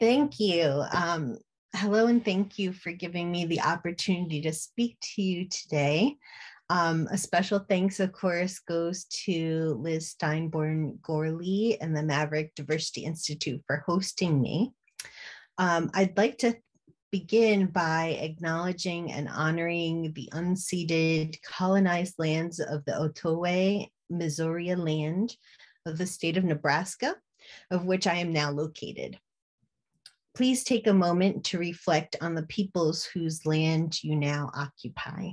Thank you. Hello, and thank you for giving me the opportunity to speak to you today. A special thanks, of course, goes to Liz Steinborn-Gorley and the Maverick Diversity Institute for hosting me. I'd like to begin by acknowledging and honoring the unceded colonized lands of the Otoe, Missouri land of the state of Nebraska, of which I am now located. Please take a moment to reflect on the peoples whose land you now occupy.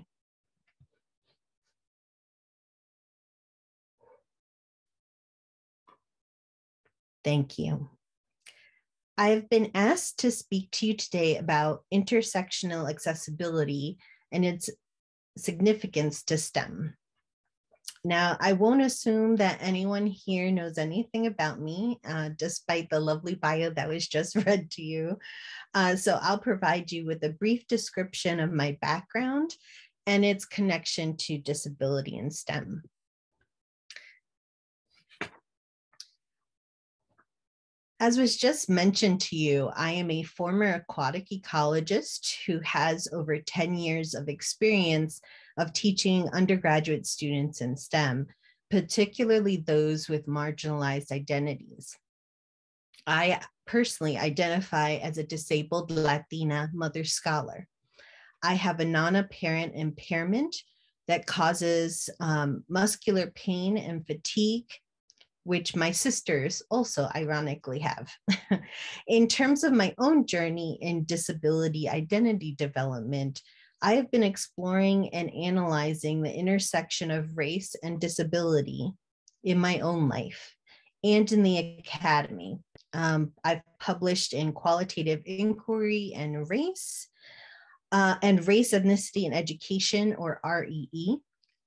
Thank you. I've been asked to speak to you today about intersectional accessibility and its significance to STEM. Now, I won't assume that anyone here knows anything about me, despite the lovely bio that was just read to you. So I'll provide you with a brief description of my background and its connection to disability in STEM. As was just mentioned to you, I am a former aquatic ecologist who has over 10 years of experience of teaching undergraduate students in STEM, particularly those with marginalized identities. I personally identify as a disabled Latina mother scholar. I have a non-apparent impairment that causes muscular pain and fatigue, which my sisters also ironically have. In terms of my own journey in disability identity development, I have been exploring and analyzing the intersection of race and disability in my own life and in the academy. I've published in Qualitative Inquiry and Race, Ethnicity, and Education, or REE.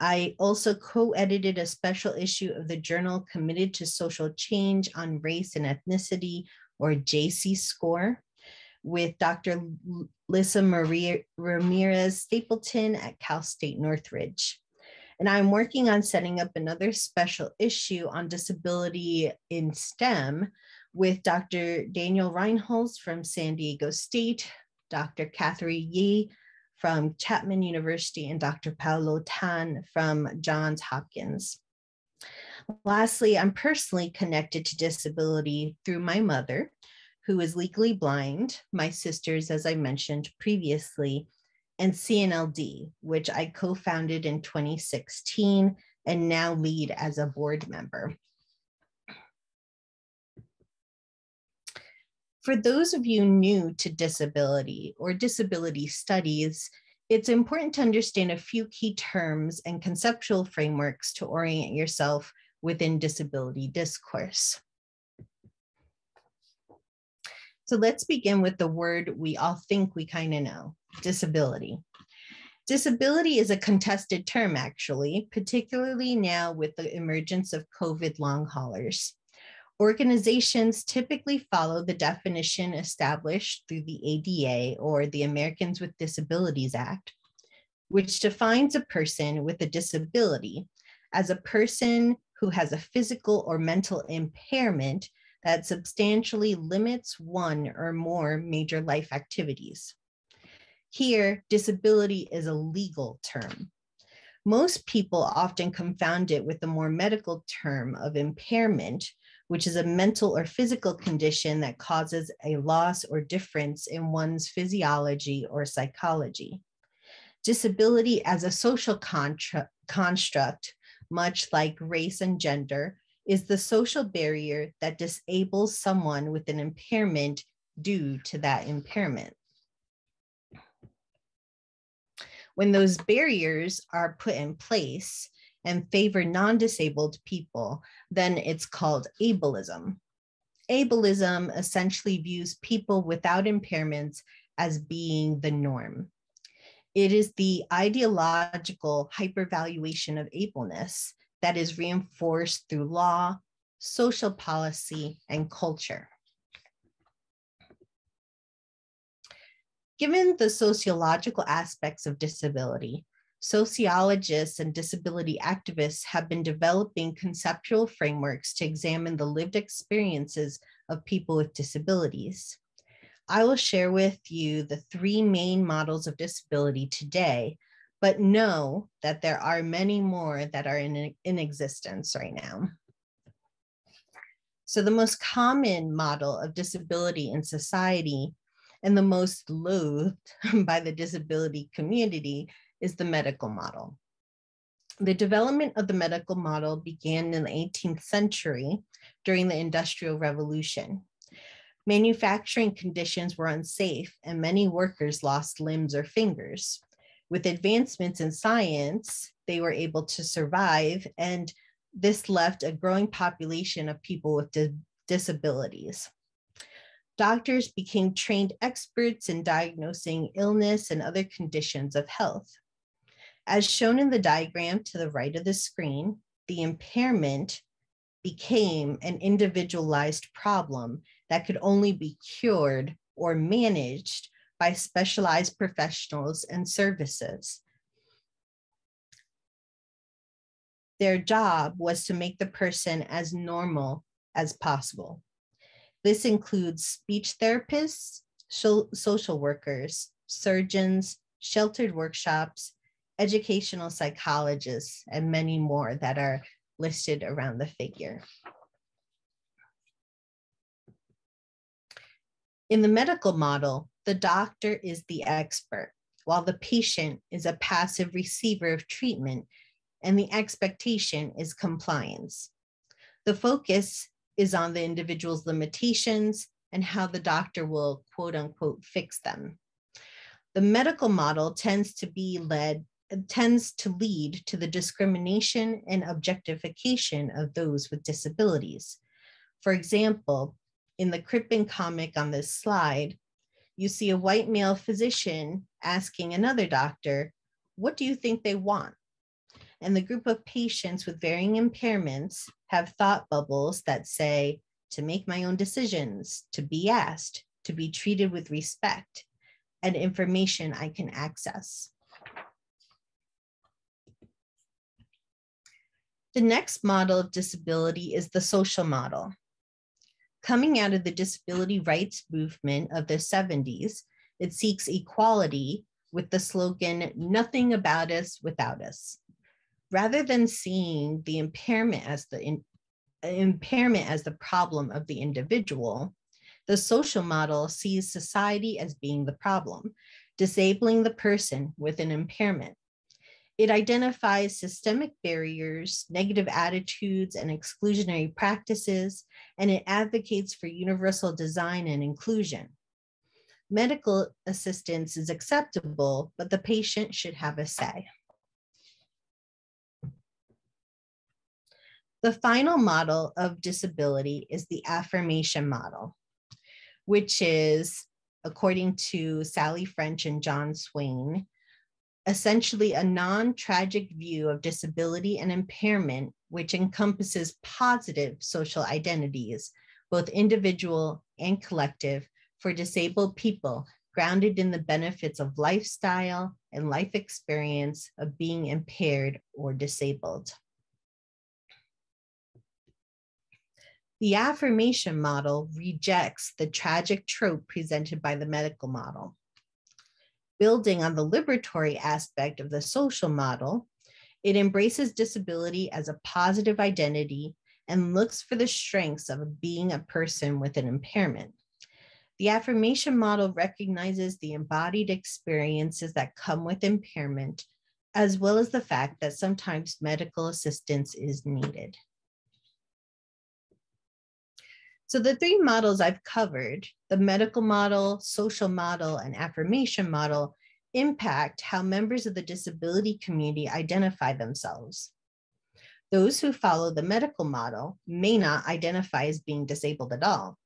I also co-edited a special issue of the journal Committed to Social Change on Race and Ethnicity, or JC Score, with Dr. Lisa Maria Ramirez Stapleton at Cal State Northridge. And I'm working on setting up another special issue on disability in STEM with Dr. Daniel Reinholz from San Diego State, Dr. Catherine Yee from Chapman University, and Dr. Paolo Tan from Johns Hopkins. Lastly, I'm personally connected to disability through my mother, who is legally blind, my sisters, as I mentioned previously, and CNLD, which I co-founded in 2016 and now lead as a board member. For those of you new to disability or disability studies, it's important to understand a few key terms and conceptual frameworks to orient yourself within disability discourse. So let's begin with the word we all think we kind of know, disability. Disability is a contested term, actually, particularly now with the emergence of COVID long haulers. Organizations typically follow the definition established through the ADA, or the Americans with Disabilities Act, which defines a person with a disability as a person who has a physical or mental impairment that substantially limits one or more major life activities. Here, disability is a legal term. Most people often confound it with the more medical term of impairment, which is a mental or physical condition that causes a loss or difference in one's physiology or psychology. Disability as a social construct, much like race and gender, is the social barrier that disables someone with an impairment due to that impairment. When those barriers are put in place and favor non-disabled people, then it's called ableism. Ableism essentially views people without impairments as being the norm. It is the ideological hypervaluation of ableness that is reinforced through law, social policy, and culture. Given the sociological aspects of disability, sociologists and disability activists have been developing conceptual frameworks to examine the lived experiences of people with disabilities. I will share with you the three main models of disability today, but know that there are many more that are in existence right now. So the most common model of disability in society and the most loathed by the disability community is the medical model. The development of the medical model began in the 18th century during the Industrial Revolution. Manufacturing conditions were unsafe and many workers lost limbs or fingers. With advancements in science, they were able to survive, and this left a growing population of people with disabilities. Doctors became trained experts in diagnosing illness and other conditions of health. As shown in the diagram to the right of the screen, the impairment became an individualized problem that could only be cured or managed by specialized professionals and services. Their job was to make the person as normal as possible. This includes speech therapists, social workers, surgeons, sheltered workshops, educational psychologists, and many more that are listed around the figure. In the medical model, the doctor is the expert, while the patient is a passive receiver of treatment, and the expectation is compliance. The focus is on the individual's limitations and how the doctor will, quote unquote, fix them. The medical model tends to lead to the discrimination and objectification of those with disabilities. For example, in the Crippen comic on this slide, you see a white male physician asking another doctor, "What do you think they want?" And the group of patients with varying impairments have thought bubbles that say, "To make my own decisions, to be asked, to be treated with respect, and information I can access." The next model of disability is the social model. Coming out of the disability rights movement of the 70s, it seeks equality with the slogan, "Nothing about us without us." Rather than seeing the impairment as the problem of the individual, the social model sees society as being the problem, disabling the person with an impairment. It identifies systemic barriers, negative attitudes, and exclusionary practices, and it advocates for universal design and inclusion. Medical assistance is acceptable, but the patient should have a say. The final model of disability is the affirmation model, which is, according to Sally French and John Swain, essentially a non-tragic view of disability and impairment, which encompasses positive social identities, both individual and collective, for disabled people, grounded in the benefits of lifestyle and life experience of being impaired or disabled. The affirmation model rejects the tragic trope presented by the medical model. Building on the liberatory aspect of the social model, it embraces disability as a positive identity and looks for the strengths of being a person with an impairment. The affirmation model recognizes the embodied experiences that come with impairment, as well as the fact that sometimes medical assistance is needed. So the three models I've covered, the medical model, social model, and affirmation model, impact how members of the disability community identify themselves. Those who follow the medical model may not identify as being disabled at all.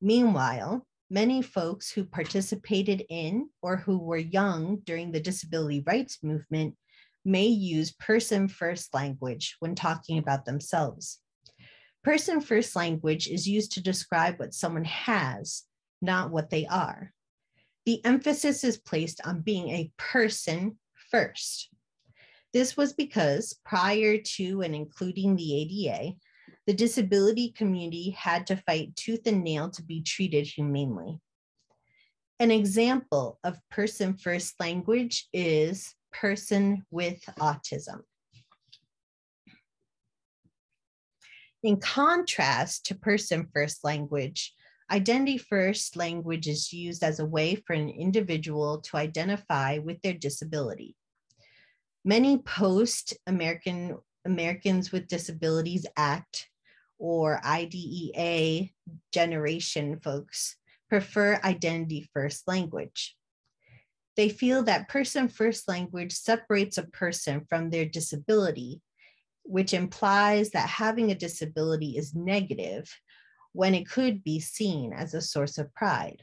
Meanwhile, many folks who participated in or who were young during the disability rights movement may use person-first language when talking about themselves. Person-first language is used to describe what someone has, not what they are. The emphasis is placed on being a person first. This was because prior to and including the ADA, the disability community had to fight tooth and nail to be treated humanely. An example of person-first language is person with autism. In contrast to person-first language, identity-first language is used as a way for an individual to identify with their disability. Many post-Americans with Disabilities Act or IDEA generation folks prefer identity-first language. They feel that person-first language separates a person from their disability, which implies that having a disability is negative when it could be seen as a source of pride.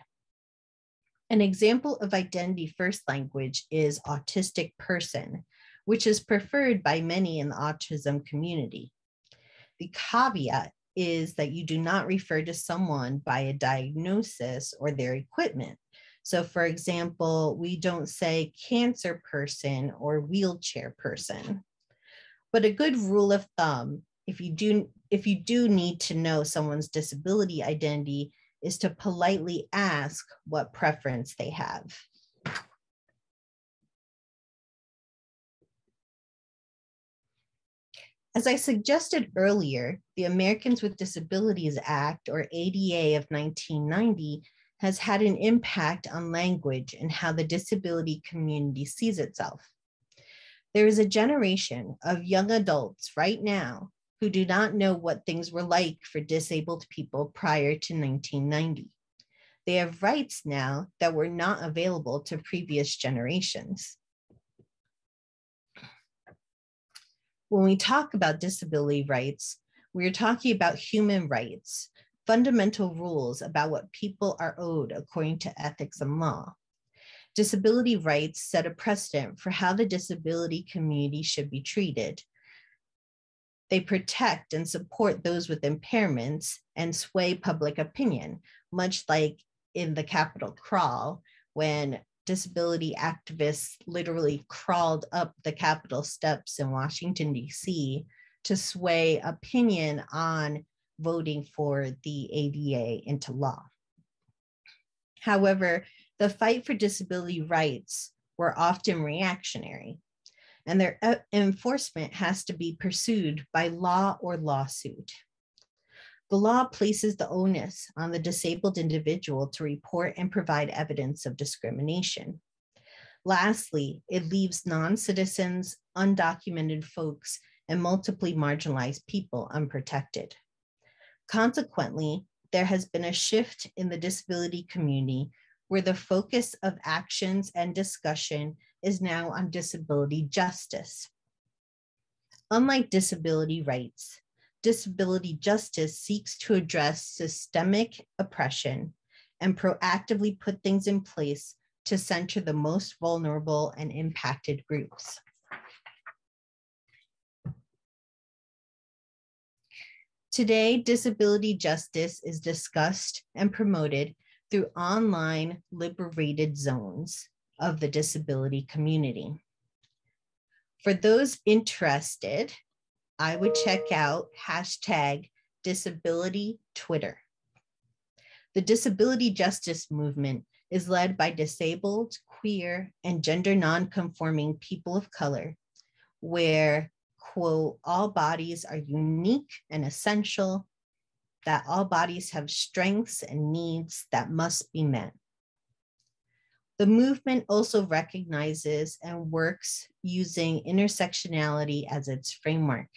An example of identity-first language is autistic person, which is preferred by many in the autism community. The caveat is that you do not refer to someone by a diagnosis or their equipment. So for example, we don't say cancer person or wheelchair person. But a good rule of thumb, if you do need to know someone's disability identity, is to politely ask what preference they have. As I suggested earlier, the Americans with Disabilities Act, or ADA of 1990, has had an impact on language and how the disability community sees itself. There is a generation of young adults right now who do not know what things were like for disabled people prior to 1990. They have rights now that were not available to previous generations. When we talk about disability rights, we are talking about human rights, fundamental rules about what people are owed according to ethics and law. Disability rights set a precedent for how the disability community should be treated. They protect and support those with impairments and sway public opinion, much like in the Capitol crawl, when disability activists literally crawled up the Capitol steps in Washington, D.C. to sway opinion on voting for the ADA into law. However, the fight for disability rights were often reactionary, and their enforcement has to be pursued by law or lawsuit. The law places the onus on the disabled individual to report and provide evidence of discrimination. Lastly, it leaves non-citizens, undocumented folks, and multiply marginalized people unprotected. Consequently, there has been a shift in the disability community where the focus of actions and discussion is now on disability justice. Unlike disability rights, disability justice seeks to address systemic oppression and proactively put things in place to center the most vulnerable and impacted groups. Today, disability justice is discussed and promoted through online liberated zones of the disability community. For those interested, I would check out #DisabilityTwitter. The disability justice movement is led by disabled, queer, and gender non-conforming people of color, where, quote, all bodies are unique and essential, that all bodies have strengths and needs that must be met. The movement also recognizes and works using intersectionality as its framework.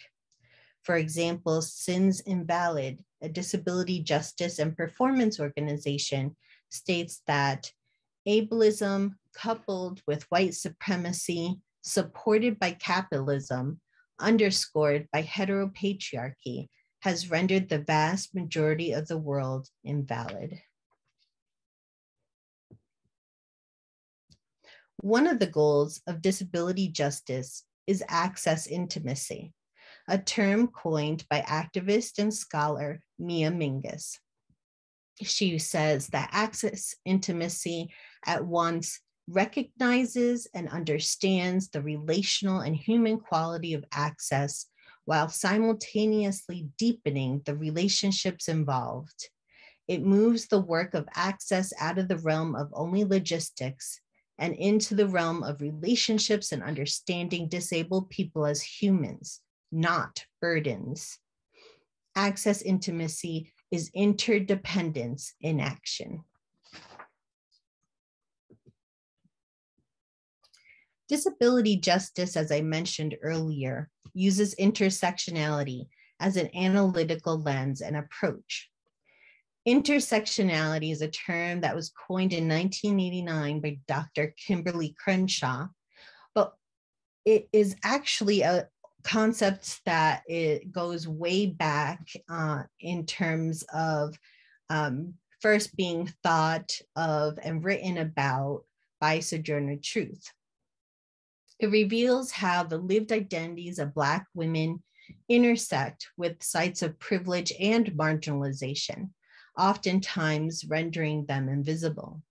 For example, Sins Invalid, a disability justice and performance organization, states that ableism coupled with white supremacy, supported by capitalism, underscored by heteropatriarchy, has rendered the vast majority of the world invalid. One of the goals of disability justice is access intimacy, a term coined by activist and scholar Mia Mingus. She says that access intimacy at once recognizes and understands the relational and human quality of access while simultaneously deepening the relationships involved. It moves the work of access out of the realm of only logistics and into the realm of relationships and understanding disabled people as humans, not burdens. Access intimacy is interdependence in action. Disability justice, as I mentioned earlier, uses intersectionality as an analytical lens and approach. Intersectionality is a term that was coined in 1989 by Dr. Kimberly Crenshaw, but it is actually a concept that it goes way back in terms of first being thought of and written about by Sojourner Truth. It reveals how the lived identities of Black women intersect with sites of privilege and marginalization, oftentimes rendering them invisible.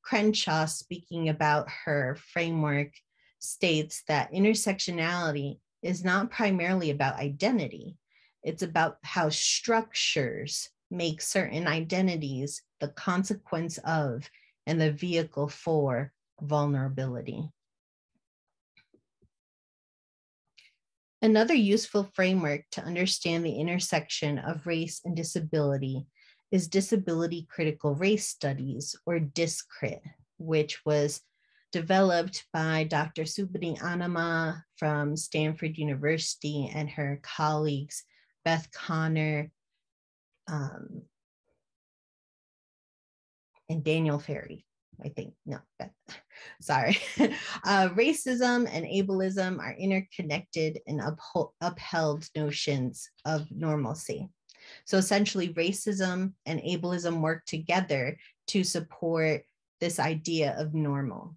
Crenshaw, speaking about her framework, states that intersectionality is not primarily about identity. It's about how structures make certain identities the consequence of and the vehicle for vulnerability. Another useful framework to understand the intersection of race and disability is disability critical race studies, or DISCRIT, which was developed by Dr. Subhani Anama from Stanford University and her colleagues, Beth Connor and Daniel Ferry. I think, no, sorry. Racism and ableism are interconnected and upheld notions of normalcy. So essentially, racism and ableism work together to support this idea of normal.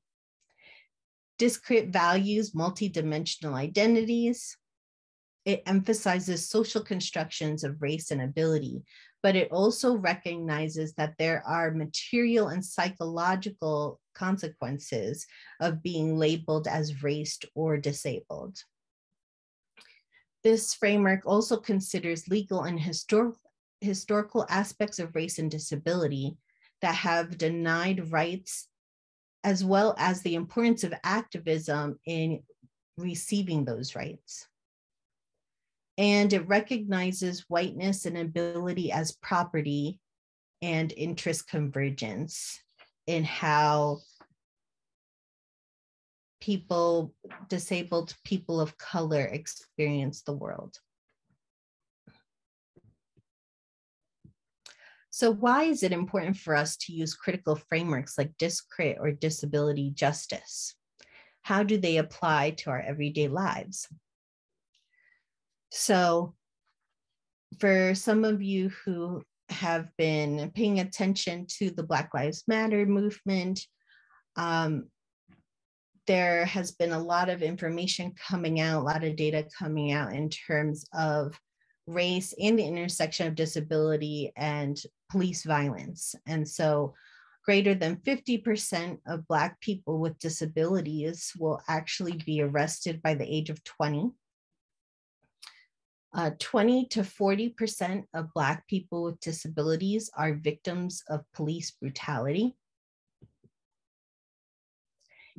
Discrit values multidimensional identities. It emphasizes social constructions of race and ability, but it also recognizes that there are material and psychological consequences of being labeled as raced or disabled. This framework also considers legal and historical aspects of race and disability that have denied rights, as well as the importance of activism in receiving those rights. And it recognizes whiteness and ability as property and interest convergence in how disabled people of color experience the world. So why is it important for us to use critical frameworks like DISCRIT or disability justice? How do they apply to our everyday lives? So for some of you who have been paying attention to the Black Lives Matter movement, there has been a lot of information coming out, a lot of data coming out in terms of race and the intersection of disability and police violence. And so greater than 50% of Black people with disabilities will actually be arrested by the age of 20. 20 to 40% of Black people with disabilities are victims of police brutality.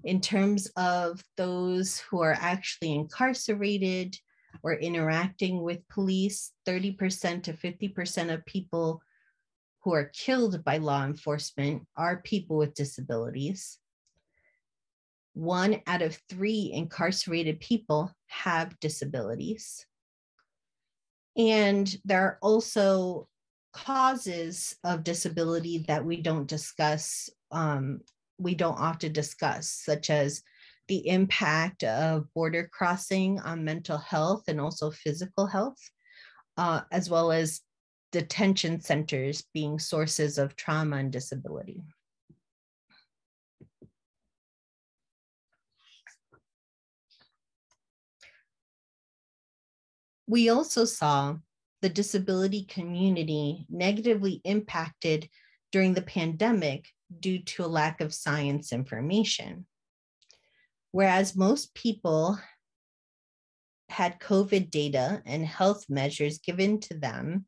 In terms of those who are actually incarcerated or interacting with police, 30% to 50% of people who are killed by law enforcement are people with disabilities. 1 out of 3 incarcerated people have disabilities. And there are also causes of disability that we don't often discuss, such as the impact of border crossing on mental health and also physical health, as well as detention centers being sources of trauma and disability. We also saw the disability community negatively impacted during the pandemic due to a lack of science information. Whereas most people had COVID data and health measures given to them,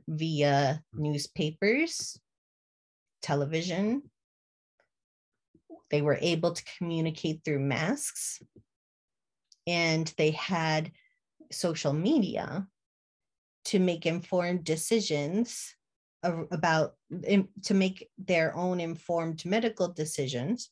via newspapers, television. They were able to communicate through masks, and they had social media to make informed decisions to make their own informed medical decisions.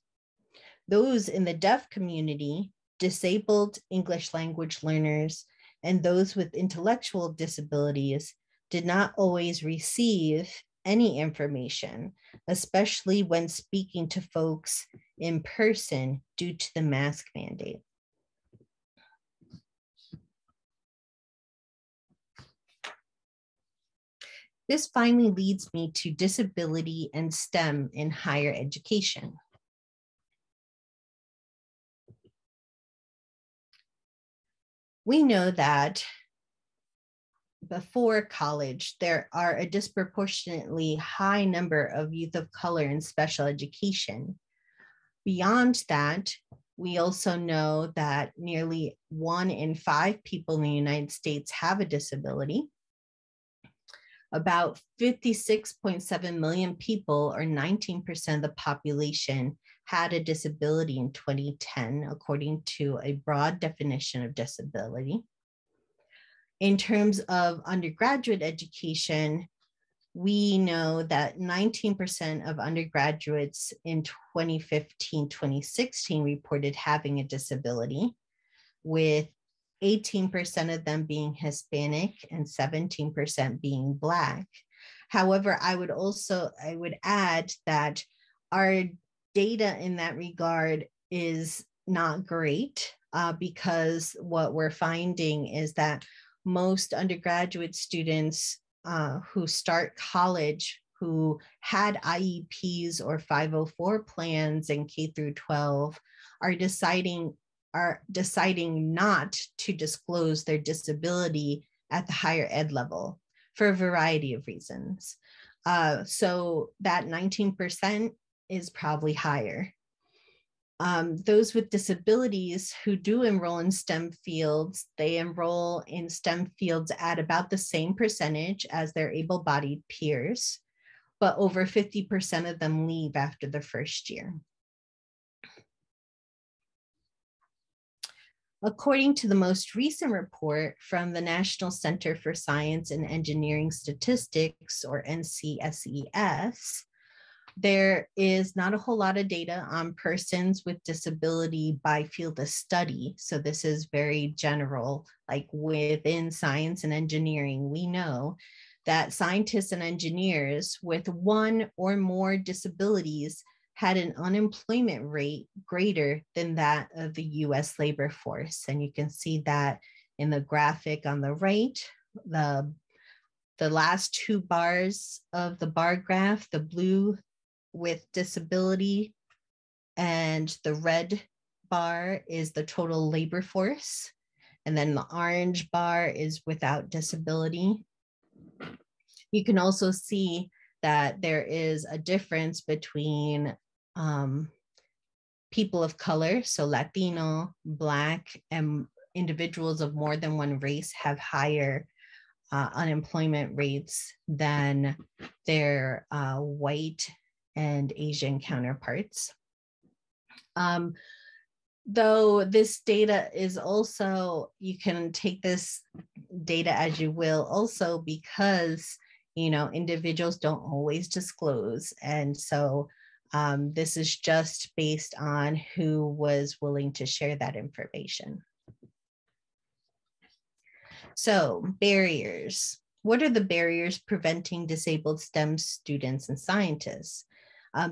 Those in the deaf community, disabled English language learners, and those with intellectual disabilities did not always receive any information, especially when speaking to folks in person due to the mask mandate. This finally leads me to disability and STEM in higher education. We know that before college, there are a disproportionately high number of youth of color in special education. Beyond that, we also know that nearly 1 in 5 people in the United States have a disability. About 56.7 million people, or 19% of the population, had a disability in 2010, according to a broad definition of disability. In terms of undergraduate education, we know that 19% of undergraduates in 2015-2016 reported having a disability, with 18% of them being Hispanic and 17% being Black. However, I would add that our data in that regard is not great because what we're finding is that most undergraduate students who start college who had IEPs or 504 plans in K through 12 are deciding not to disclose their disability at the higher ed level for a variety of reasons. So that 19% is probably higher. Those with disabilities who do enroll in STEM fields, they enroll in STEM fields at about the same percentage as their able-bodied peers, but over 50% of them leave after the first year. According to the most recent report from the National Center for Science and Engineering Statistics, or NCSES, there is not a whole lot of data on persons with disability by field of study. So this is very general, like within science and engineering, we know that scientists and engineers with 1 or more disabilities had an unemployment rate greater than that of the US labor force. And you can see that in the graphic on the right, the last 2 bars of the bar graph, the blue with disability and the red bar is the total labor force. And then the orange bar is without disability. You can also see that there is a difference between people of color, so Latino, Black, and individuals of more than one race have higher unemployment rates than their white and Asian counterparts. Though this data is also, you can take this data as you will, also because, you know, individuals don't always disclose. And so this is just based on who was willing to share that information. So barriers. What are the barriers preventing disabled STEM students and scientists?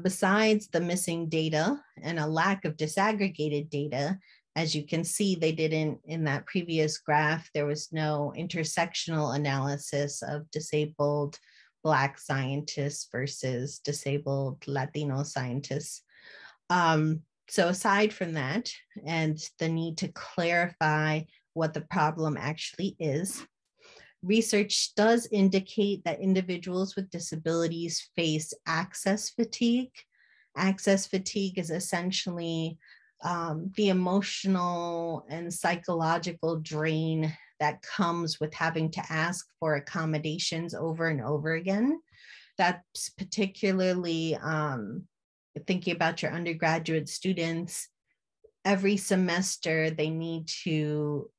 Besides the missing data and a lack of disaggregated data, as you can see, they didn't, in that previous graph, there was no intersectional analysis of disabled Black scientists versus disabled Latino scientists. So aside from that, and the need to clarify what the problem actually is, research does indicate that individuals with disabilities face access fatigue. Access fatigue is essentially the emotional and psychological drain that comes with having to ask for accommodations over and over again. That's particularly thinking about your undergraduate students. Every semester, they need to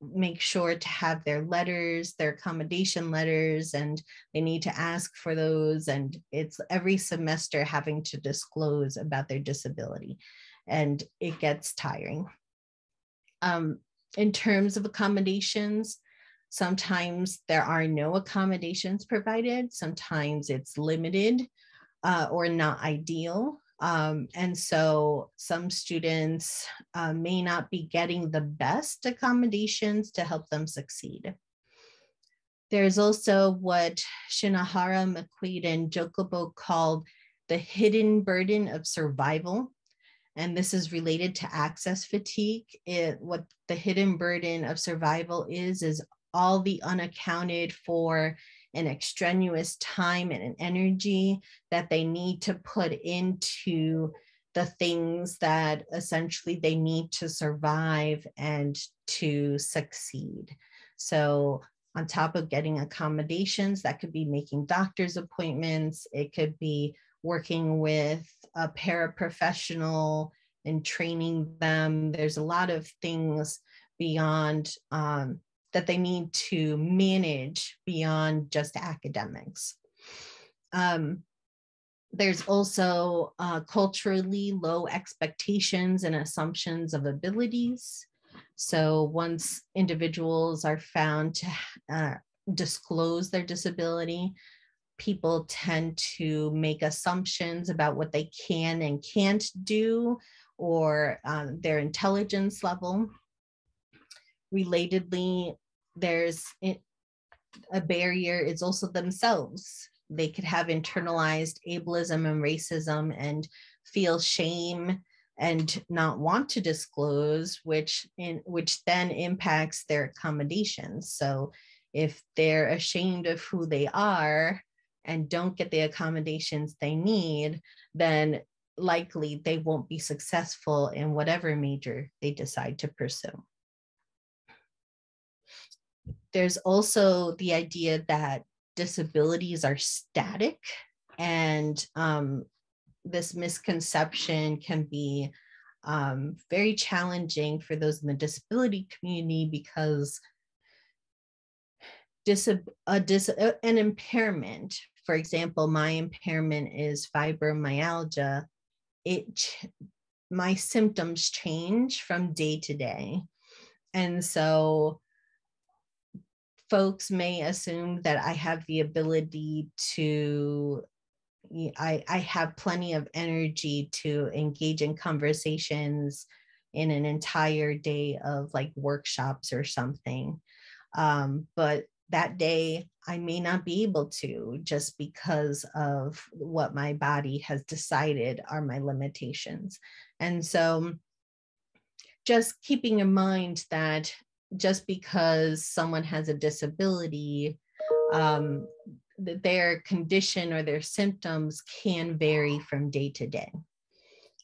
make sure to have their letters, their accommodation letters, and they need to ask for those. And it's every semester having to disclose about their disability, and it gets tiring. In terms of accommodations, sometimes there are no accommodations provided. Sometimes it's limited or not ideal. And so some students may not be getting the best accommodations to help them succeed. There's also what Shinohara, McQuaid, and Jokobo called the hidden burden of survival. And this is related to access fatigue. What the hidden burden of survival is all the unaccounted for and extraneous time and energy that they need to put into the things that essentially they need to survive and to succeed. So on top of getting accommodations, that could be making doctor's appointments, it could be working with a paraprofessional and training them. There's a lot of things beyond that they need to manage beyond just academics. There's also culturally low expectations and assumptions of abilities. So once individuals are found to disclose their disability, people tend to make assumptions about what they can and can't do, or their intelligence level. Relatedly, there's a barrier is also themselves. They could have internalized ableism and racism and feel shame and not want to disclose, which then impacts their accommodations. So if they're ashamed of who they are and don't get the accommodations they need, then likely they won't be successful in whatever major they decide to pursue. There's also the idea that disabilities are static, and this misconception can be very challenging for those in the disability community, because an impairment, for example, my impairment is fibromyalgia, my symptoms change from day to day. And so folks may assume that I have the ability to, I have plenty of energy to engage in conversations in an entire day of like workshops or something. But that day I may not be able to, just because of what my body has decided are my limitations. And so just keeping in mind that just because someone has a disability, their condition or their symptoms can vary from day to day.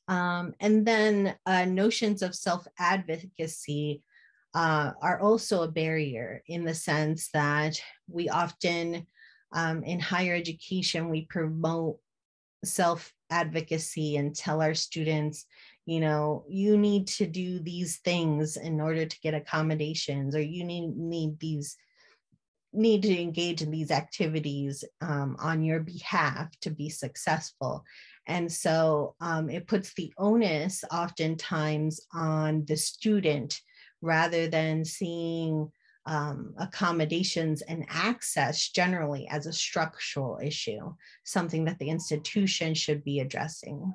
And then notions of self-advocacy are also a barrier, in the sense that we often, in higher education, we promote self-advocacy and tell our students, you need to do these things in order to get accommodations, or you need to engage in these activities on your behalf to be successful. And so it puts the onus oftentimes on the student, rather than seeing accommodations and access generally as a structural issue, something that the institution should be addressing.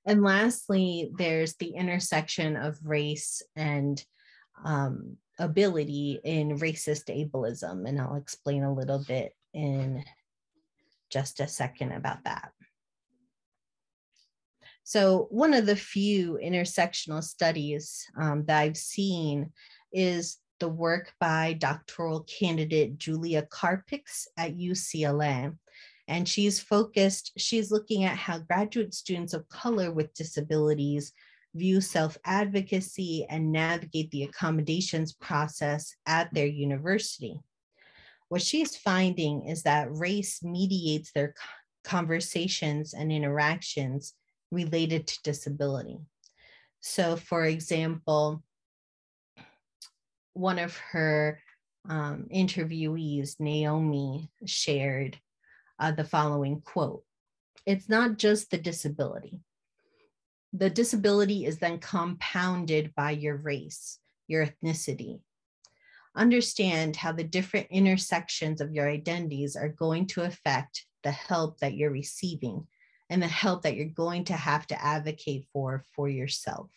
And lastly, there's the intersection of race and ability in racist ableism. And I'll explain a little bit in just a second about that. So one of the few intersectional studies that I've seen is the work by doctoral candidate Julia Karpix at UCLA. And she's looking at how graduate students of color with disabilities view self-advocacy, and navigate the accommodations process at their university. What she's finding is that race mediates their conversations and interactions related to disability. So, for example, one of her interviewees, Naomi, shared the following quote: "It's not just the disability. The disability is then compounded by your race, your ethnicity. Understand how the different intersections of your identities are going to affect the help that you're receiving and the help that you're going to have to advocate for yourself."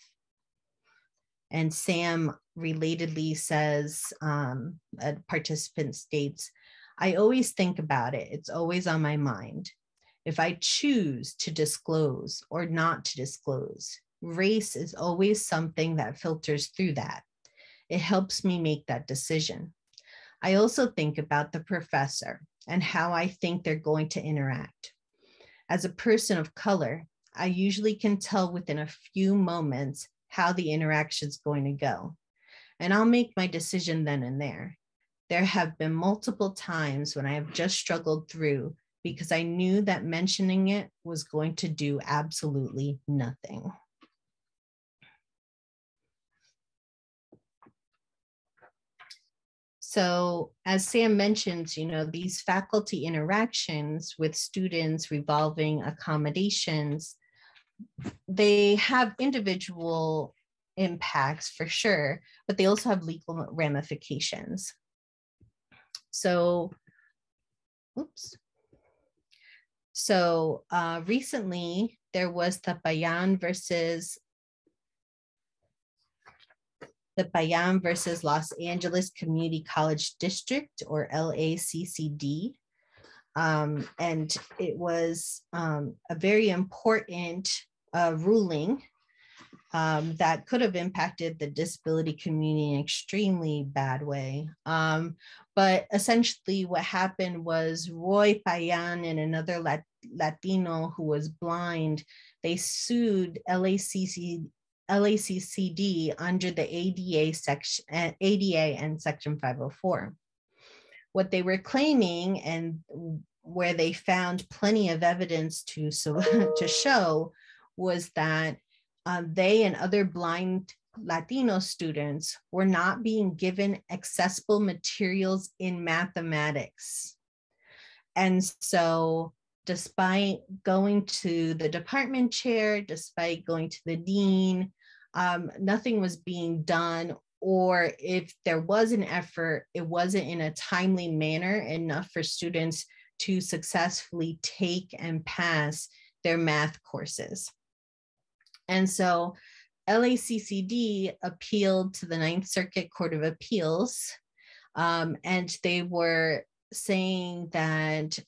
And Sam relatedly says, a participant states, "I always think about it. It's always on my mind. If I choose to disclose or not to disclose, race is always something that filters through that. It helps me make that decision. I also think about the professor and how I think they're going to interact. As a person of color, I usually can tell within a few moments how the interaction is going to go, and I'll make my decision then and there. There have been multiple times when I have just struggled through because I knew that mentioning it was going to do absolutely nothing." So as Sam mentions, these faculty interactions with students revolving accommodations, they have individual impacts for sure, but they also have legal ramifications. So, recently there was the Bayan versus Los Angeles Community College District, or LACCD. And it was a very important ruling that could have impacted the disability community in an extremely bad way. But essentially what happened was Roy Bayan and another Latino who was blind, they sued LACCD under the ADA and Section 504. What they were claiming, and where they found plenty of evidence to show, was that they and other blind Latino students were not being given accessible materials in mathematics. And so despite going to the department chair, despite going to the dean, nothing was being done, or if there was an effort, it wasn't in a timely manner enough for students to successfully take and pass their math courses. And so LACCD appealed to the Ninth Circuit Court of Appeals, and they were saying that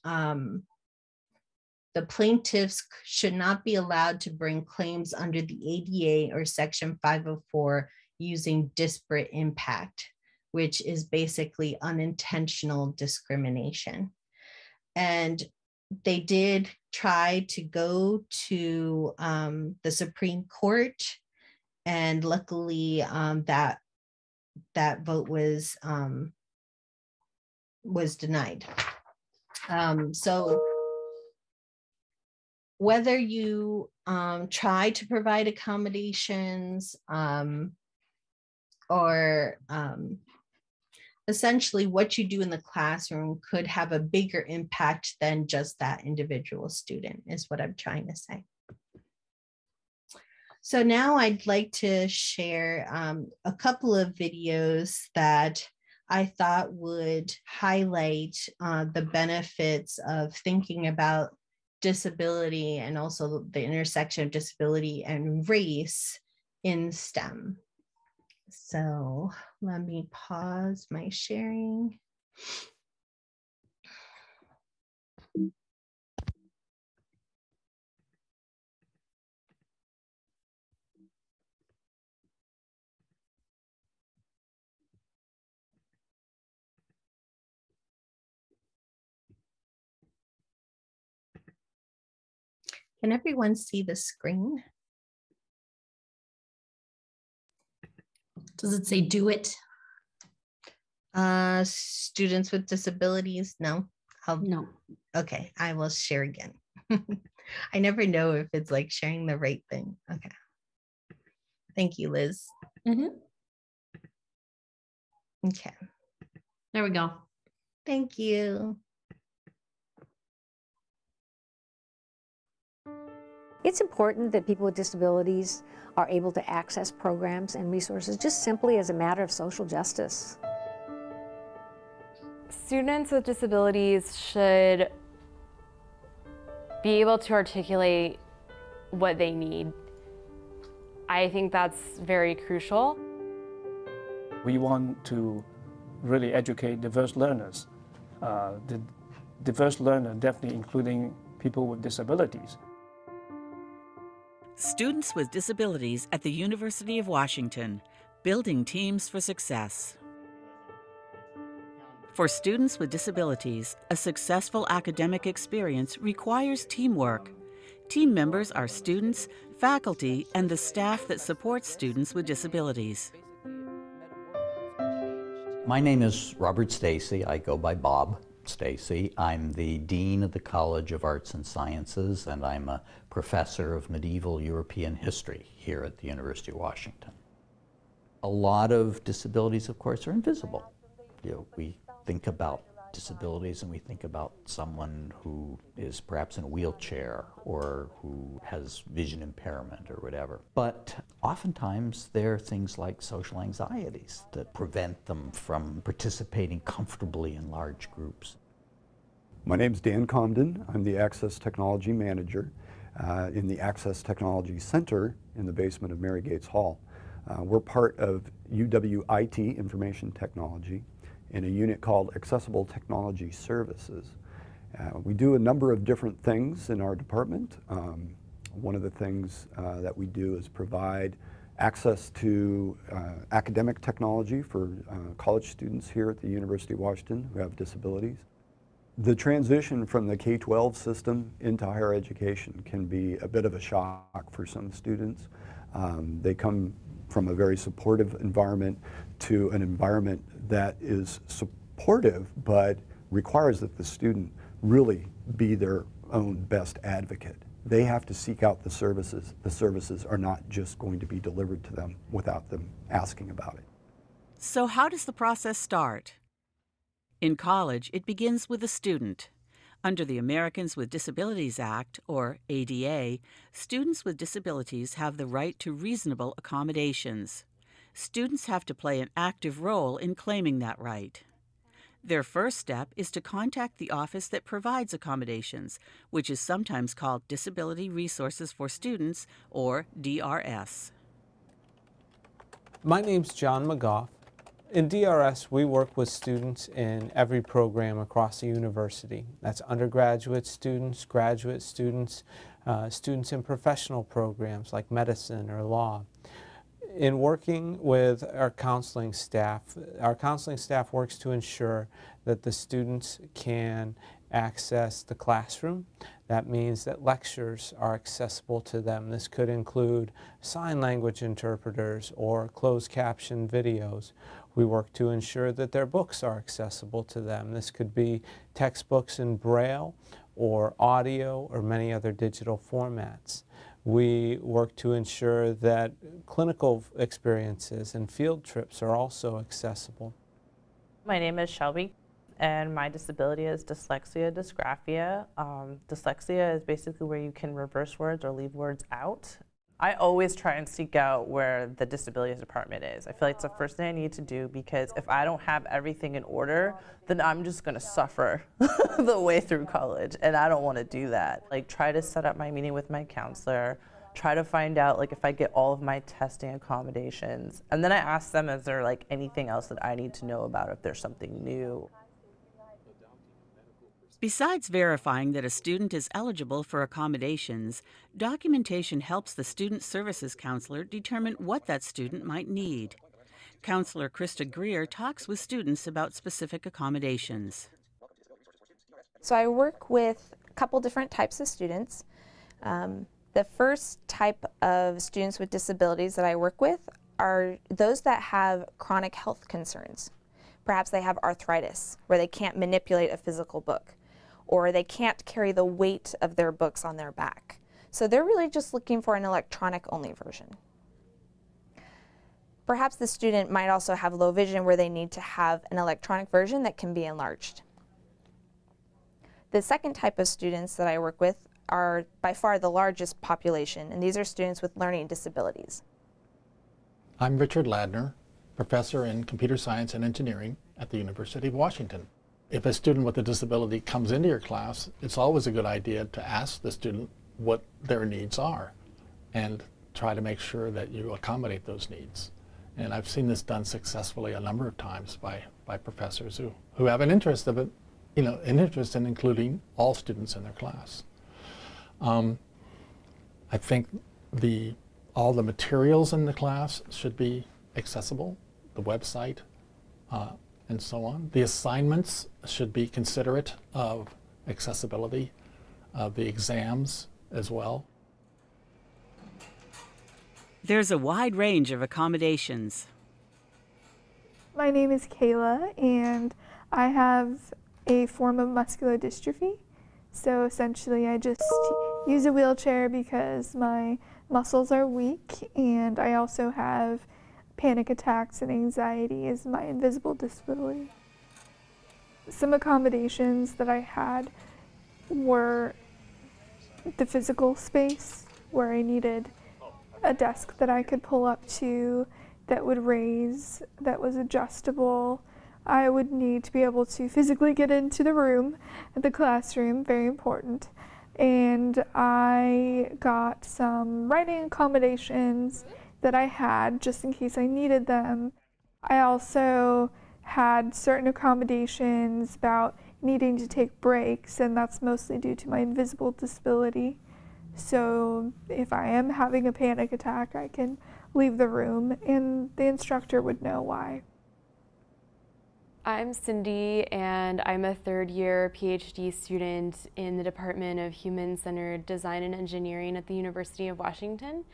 the plaintiffs should not be allowed to bring claims under the ADA or Section 504 using disparate impact, which is basically unintentional discrimination. And they did try to go to the Supreme Court, and luckily that vote was denied. So whether you try to provide accommodations or essentially what you do in the classroom could have a bigger impact than just that individual student, is what I'm trying to say. So now I'd like to share a couple of videos that I thought would highlight the benefits of thinking about disability and also the intersection of disability and race in STEM. So let me pause my sharing. Can everyone see the screen? Does it say do it? Students with disabilities, no. No. Okay, I will share again. I never know if it's like sharing the right thing. Okay. Thank you, Liz. Mm-hmm. Okay. There we go. Thank you. It's important that people with disabilities are able to access programs and resources just simply as a matter of social justice. Students with disabilities should be able to articulate what they need. I think that's very crucial. We want to really educate diverse learners. The diverse learner definitely including people with disabilities. Students with Disabilities at the University of Washington, building teams for success. For students with disabilities, a successful academic experience requires teamwork. Team members are students, faculty, and the staff that supports students with disabilities. My name is Robert Stacy. I go by Bob Stacy. I'm the Dean of the College of Arts and Sciences, and I'm a professor of medieval European history here at the University of Washington. A lot of disabilities, of course, are invisible. We think about disabilities and we think about someone who is perhaps in a wheelchair or who has vision impairment or whatever. But oftentimes there are things like social anxieties that prevent them from participating comfortably in large groups. My name's Dan Comden. I'm the Access Technology Manager in the Access Technology Center in the basement of Mary Gates Hall. We're part of UWIT, Information Technology, in a unit called Accessible Technology Services. We do a number of different things in our department. One of the things that we do is provide access to academic technology for college students here at the University of Washington who have disabilities. The transition from the K-12 system into higher education can be a bit of a shock for some students. They come from a very supportive environment to an environment that is supportive but requires that the student really be their own best advocate. They have to seek out the services. The services are not just going to be delivered to them without them asking about it. So how does the process start? In college, it begins with a student. Under the Americans with Disabilities Act, or ADA, students with disabilities have the right to reasonable accommodations. Students have to play an active role in claiming that right. Their first step is to contact the office that provides accommodations, which is sometimes called Disability Resources for Students, or DRS. My name's John McGough. In DRS, we work with students in every program across the university. That's undergraduate students, graduate students, students in professional programs like medicine or law. In working with our counseling staff works to ensure that the students can access the classroom. That means that lectures are accessible to them. This could include sign language interpreters or closed caption videos. We work to ensure that their books are accessible to them. This could be textbooks in Braille or audio or many other digital formats. We work to ensure that clinical experiences and field trips are also accessible. My name is Shelby, and my disability is dyslexia dysgraphia. Dyslexia is basically where you can reverse words or leave words out. I always try and seek out where the disabilities department is. I feel like it's the first thing I need to do, because if I don't have everything in order, then I'm just gonna suffer the way through college, and I don't wanna do that. Like, try to set up my meeting with my counselor, try to find out like if I get all of my testing accommodations, and then I ask them, is there like anything else that I need to know about, if there's something new. Besides verifying that a student is eligible for accommodations, documentation helps the Student Services Counselor determine what that student might need. Counselor Krista Greer talks with students about specific accommodations. So I work with a couple different types of students. The first type of students with disabilities that I work with are those that have chronic health concerns. Perhaps they have arthritis, where they can't manipulate a physical book, or they can't carry the weight of their books on their back. So they're really just looking for an electronic-only version. Perhaps the student might also have low vision, where they need to have an electronic version that can be enlarged. The second type of students that I work with are by far the largest population, and these are students with learning disabilities. I'm Richard Ladner, professor in computer science and engineering at the University of Washington. If a student with a disability comes into your class, it's always a good idea to ask the student what their needs are and try to make sure that you accommodate those needs. And I've seen this done successfully a number of times by professors who have an interest of it, an interest in including all students in their class. I think all the materials in the class should be accessible, the website, and so on. The assignments should be considerate of accessibility, the exams as well. There's a wide range of accommodations. My name is Kayla, and I have a form of muscular dystrophy. So essentially I just use a wheelchair because my muscles are weak, and I also have panic attacks and anxiety as my invisible disability. Some accommodations that I had were the physical space, where I needed a desk that I could pull up to, that would raise, that was adjustable. I would need to be able to physically get into the room, the classroom, very important. And I got some writing accommodations that I had just in case I needed them. I also had certain accommodations about needing to take breaks, and that's mostly due to my invisible disability. So if I am having a panic attack, I can leave the room and the instructor would know why. I'm Cindy, and I'm a third-year PhD student in the Department of Human-Centered Design and Engineering at the University of Washington.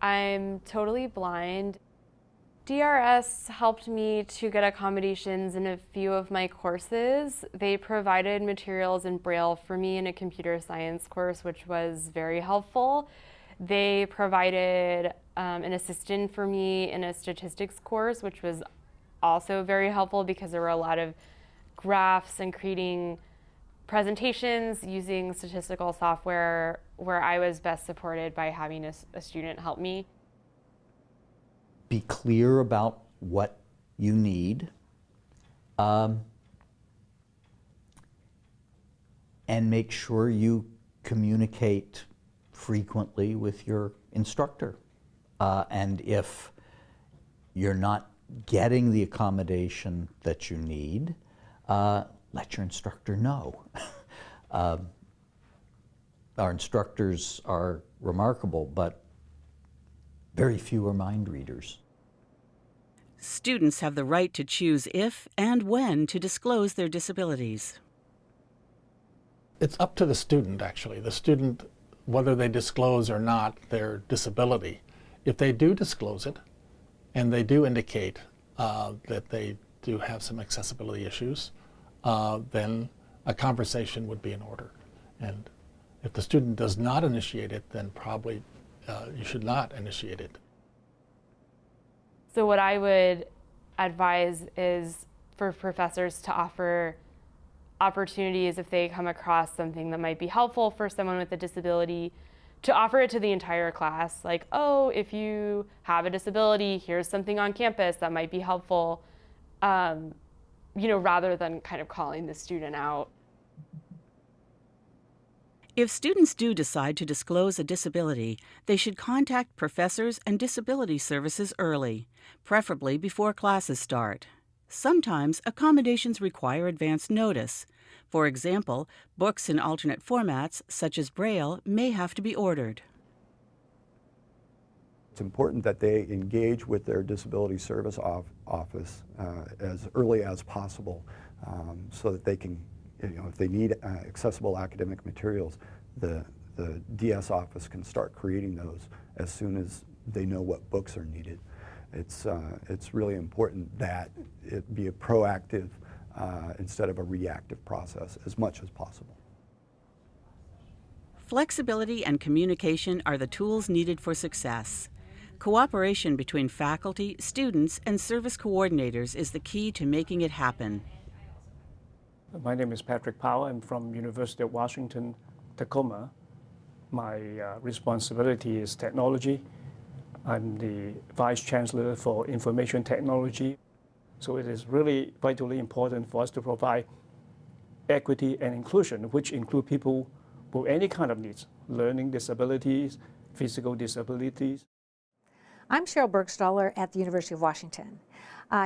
I'm totally blind. DRS helped me to get accommodations in a few of my courses. They provided materials in Braille for me in a computer science course, which was very helpful. They provided an assistant for me in a statistics course, which was also very helpful because there were a lot of graphs and creating presentations using statistical software, where I was best supported by having a student help me. Be clear about what you need, and make sure you communicate frequently with your instructor. And if you're not getting the accommodation that you need, let your instructor know. Our instructors are remarkable, but very few are mind readers. Students have the right to choose if and when to disclose their disabilities. It's up to the student, actually. The student, whether they disclose or not their disability. If they do disclose it, and they do indicate that they do have some accessibility issues, then a conversation would be in order. And if the student does not initiate it, then probably you should not initiate it. So what I would advise is for professors to offer opportunities if they come across something that might be helpful for someone with a disability, to offer it to the entire class. Like, oh, if you have a disability, here's something on campus that might be helpful, rather than kind of calling the student out. If students do decide to disclose a disability, they should contact professors and disability services early, preferably before classes start. Sometimes accommodations require advance notice. For example, books in alternate formats, such as Braille, may have to be ordered. It's important that they engage with their disability service office as early as possible, so that they can, if they need accessible academic materials, the DS office can start creating those as soon as they know what books are needed. It's really important that it be a proactive instead of a reactive process as much as possible. Flexibility and communication are the tools needed for success. Cooperation between faculty, students, and service coordinators is the key to making it happen. My name is Patrick Powell. I'm from University of Washington, Tacoma. My responsibility is technology. I'm the Vice Chancellor for Information Technology. So it is really vitally important for us to provide equity and inclusion, which include people with any kind of needs, learning disabilities, physical disabilities. I'm Cheryl Bergstaller at the University of Washington.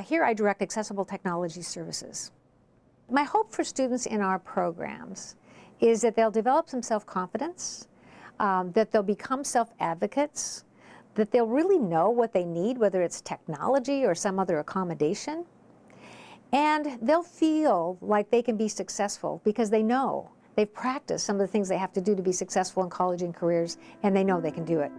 Here I direct accessible technology services. My hope for students in our programs is that they'll develop some self-confidence, that they'll become self-advocates, that they'll really know what they need, whether it's technology or some other accommodation, and they'll feel like they can be successful because they know they've practiced some of the things they have to do to be successful in college and careers, and they know they can do it.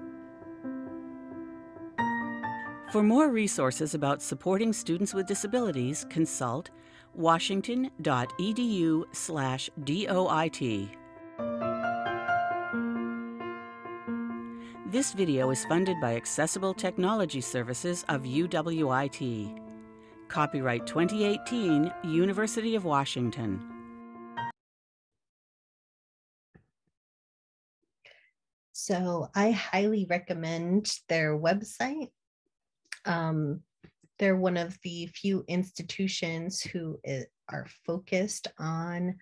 For more resources about supporting students with disabilities, consult washington.edu/DOIT. This video is funded by Accessible Technology Services of UWIT. Copyright 2018, University of Washington. So I highly recommend their website. They're one of the few institutions who are focused on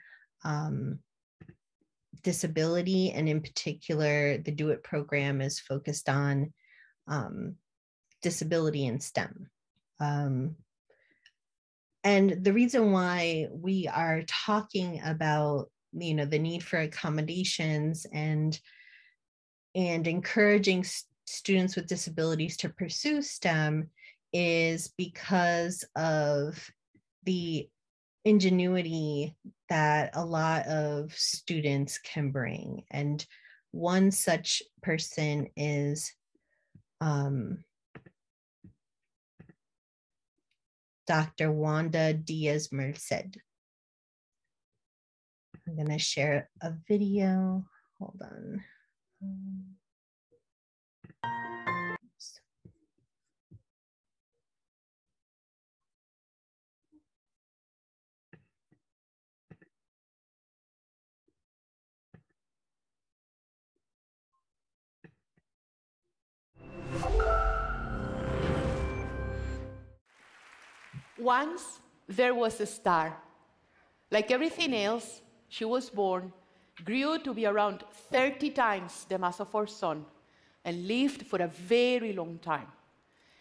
disability, and in particular, the Do It program is focused on disability in STEM. And the reason why we are talking about, the need for accommodations and encouraging students with disabilities to pursue STEM is because of the ingenuity that a lot of students can bring. And one such person is Dr. Wanda Diaz-Merced. I'm going to share a video. Hold on. Once there was a star. Like everything else, she was born, grew to be around 30 times the mass of our sun, and lived for a very long time.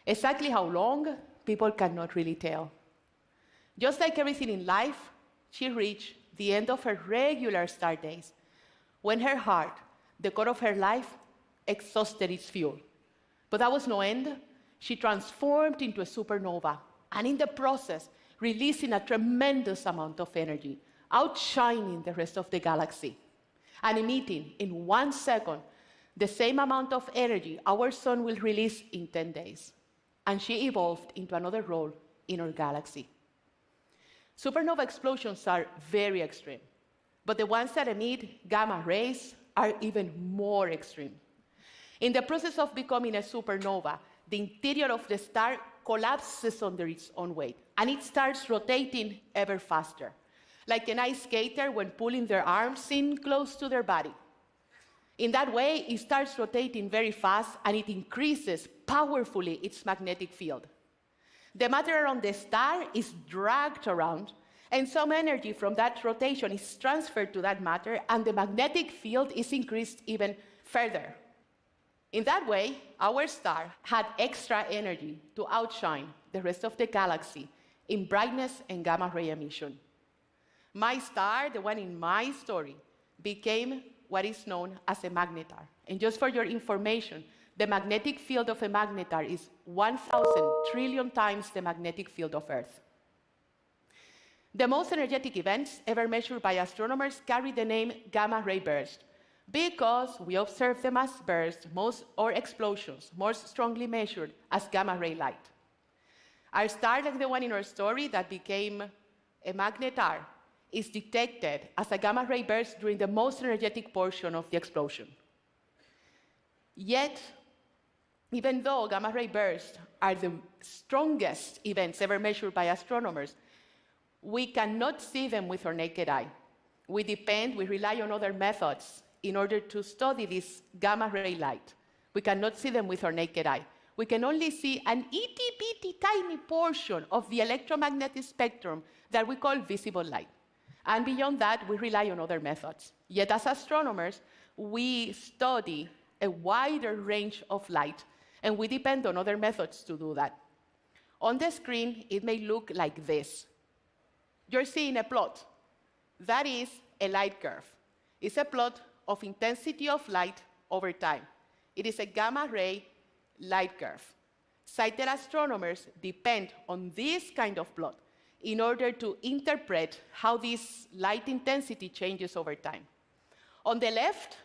Exactly how long, people cannot really tell. Just like everything in life, she reached the end of her regular star days, when her heart, the core of her life, exhausted its fuel. But that was no end. She transformed into a supernova, and in the process, releasing a tremendous amount of energy, outshining the rest of the galaxy, and emitting in 1 second the same amount of energy our sun will release in 10 days. And she evolved into another role in our galaxy. Supernova explosions are very extreme, but the ones that emit gamma rays are even more extreme. In the process of becoming a supernova, the interior of the star collapses under its own weight, and it starts rotating ever faster, like an ice skater when pulling their arms in close to their body. In that way, it starts rotating very fast, and it increases powerfully its magnetic field. The matter around the star is dragged around, and some energy from that rotation is transferred to that matter, and the magnetic field is increased even further. In that way, our star had extra energy to outshine the rest of the galaxy in brightness and gamma ray emission. My star, the one in my story, became what is known as a magnetar. And just for your information, the magnetic field of a magnetar is 1,000 trillion times the magnetic field of Earth. The most energetic events ever measured by astronomers carry the name gamma ray burst, because we observe them as bursts or explosions, most strongly measured as gamma ray light. A star like the one in our story that became a magnetar is detected as a gamma ray burst during the most energetic portion of the explosion. Yet, even though gamma ray bursts are the strongest events ever measured by astronomers, we cannot see them with our naked eye. We rely on other methods in order to study this gamma ray light. We cannot see them with our naked eye. We can only see an itty-bitty tiny portion of the electromagnetic spectrum that we call visible light. And beyond that, we rely on other methods. Yet as astronomers, we study a wider range of light, and we depend on other methods to do that. On the screen, it may look like this. You're seeing a plot. That is a light curve. It's a plot of intensity of light over time. It is a gamma ray light curve. Sighted astronomers depend on this kind of plot in order to interpret how this light intensity changes over time. On the left,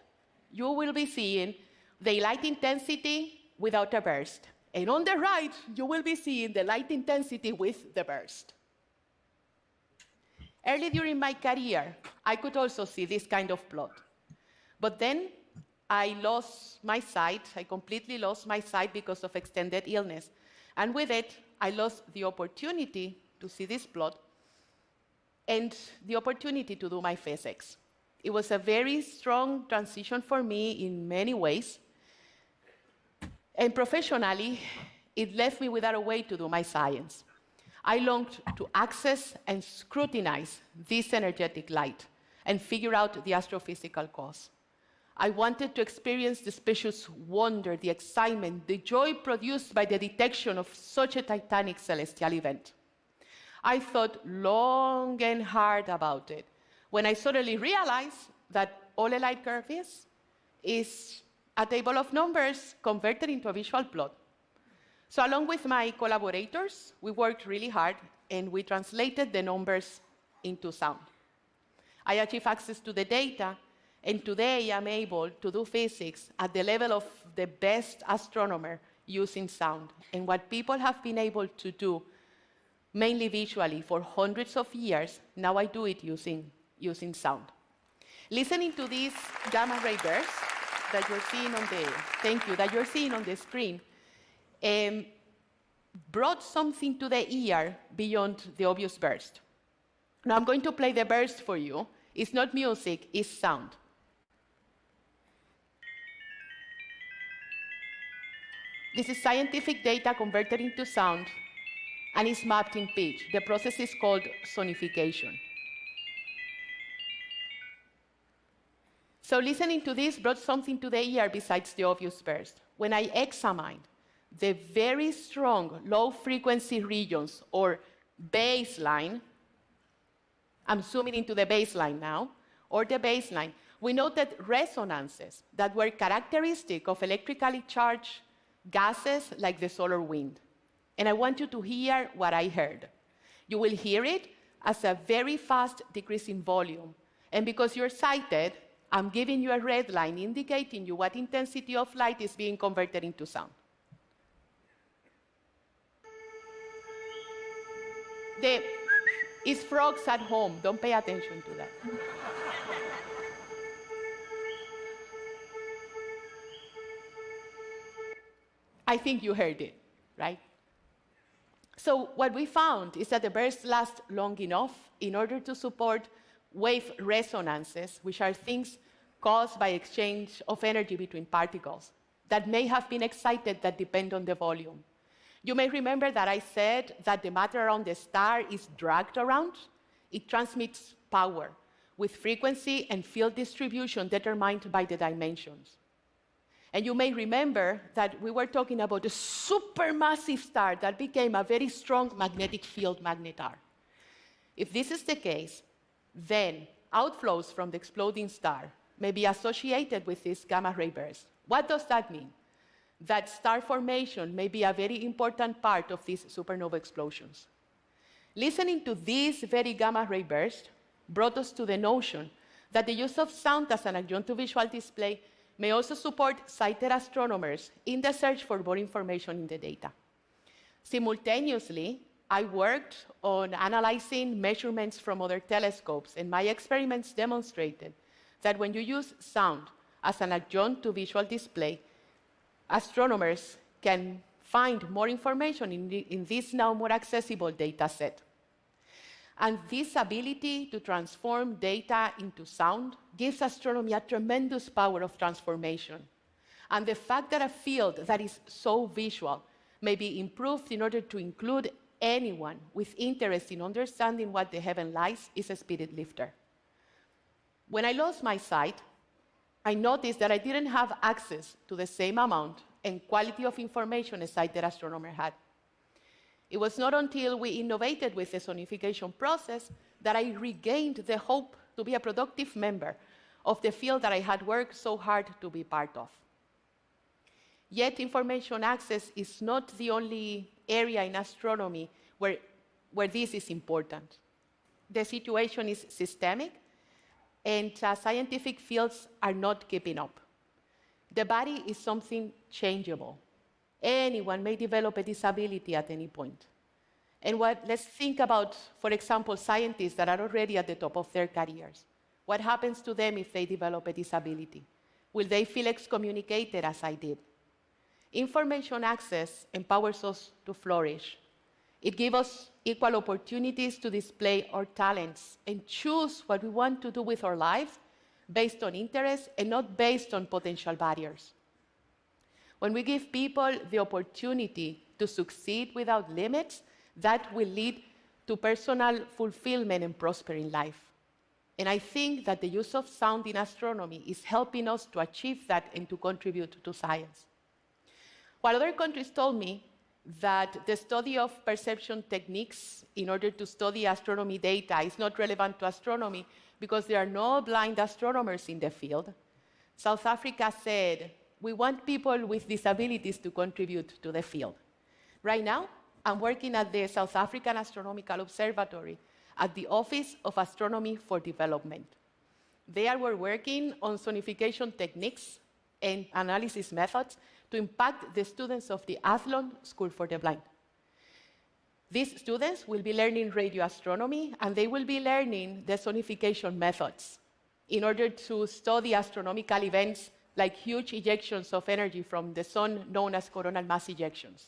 you will be seeing the light intensity without a burst. And on the right, you will be seeing the light intensity with the burst. Early during my career, I could also see this kind of plot. But then I lost my sight. I completely lost my sight because of extended illness. And with it, I lost the opportunity to see this plot and the opportunity to do my physics. It was a very strong transition for me in many ways. And professionally, it left me without a way to do my science. I longed to access and scrutinize this energetic light and figure out the astrophysical cause. I wanted to experience the specious wonder, the excitement, the joy produced by the detection of such a titanic celestial event. I thought long and hard about it, when I suddenly realized that all a light curve is a table of numbers converted into a visual plot. So along with my collaborators, we worked really hard and we translated the numbers into sound. I achieved access to the data, and today I'm able to do physics at the level of the best astronomer using sound. And what people have been able to do, mainly visually, for hundreds of years, now I do it using sound. Listening to these gamma ray bursts that you're seeing on the screen, brought something to the ear beyond the obvious burst. Now I'm going to play the burst for you. It's not music, it's sound. This is scientific data converted into sound, and it's mapped in pitch. The process is called sonification. So listening to this brought something to the ear besides the obvious burst. When I examined the very strong low-frequency regions, or baseline, I'm zooming into the baseline now, or the baseline, we noted resonances that were characteristic of electrically charged gases like the solar wind. And I want you to hear what I heard. You will hear it as a very fast decrease in volume. And because you're sighted, I'm giving you a red line indicating you what intensity of light is being converted into sound. It's frogs at home. Don't pay attention to that. I think you heard it, right? So what we found is that the bursts last long enough in order to support wave resonances, which are things caused by exchange of energy between particles that may have been excited that depend on the volume. You may remember that I said that the matter around the star is dragged around. It transmits power with frequency and field distribution determined by the dimensions. And you may remember that we were talking about a supermassive star that became a very strong magnetic field magnetar. If this is the case, then outflows from the exploding star may be associated with this gamma ray burst. What does that mean? That star formation may be a very important part of these supernova explosions. Listening to this very gamma ray burst brought us to the notion that the use of sound as an adjunct to visual display may also support sighted astronomers in the search for more information in the data. Simultaneously, I worked on analyzing measurements from other telescopes, and my experiments demonstrated that when you use sound as an adjunct to visual display, astronomers can find more information in this now more accessible data set. And this ability to transform data into sound gives astronomy a tremendous power of transformation. And the fact that a field that is so visual may be improved in order to include anyone with interest in understanding what the heaven lies is a spirit lifter. When I lost my sight, I noticed that I didn't have access to the same amount and quality of information a sighted astronomer had. It was not until we innovated with the sonification process that I regained the hope to be a productive member of the field that I had worked so hard to be part of. Yet information access is not the only area in astronomy where this is important. The situation is systemic, and scientific fields are not keeping up. The body is something changeable. Anyone may develop a disability at any point. And let's think about, for example, scientists that are already at the top of their careers. What happens to them if they develop a disability? Will they feel excommunicated as I did? Information access empowers us to flourish. It gives us equal opportunities to display our talents and choose what we want to do with our lives based on interest and not based on potential barriers. When we give people the opportunity to succeed without limits, that will lead to personal fulfillment and prospering life. And I think that the use of sound in astronomy is helping us to achieve that and to contribute to science. While other countries told me that the study of perception techniques in order to study astronomy data is not relevant to astronomy because there are no blind astronomers in the field, South Africa said, we want people with disabilities to contribute to the field. Right now, I'm working at the South African Astronomical Observatory at the Office of Astronomy for Development. There we're working on sonification techniques and analysis methods to impact the students of the Athlone School for the Blind. These students will be learning radio astronomy, and they will be learning the sonification methods in order to study astronomical events like huge ejections of energy from the sun known as coronal mass ejections.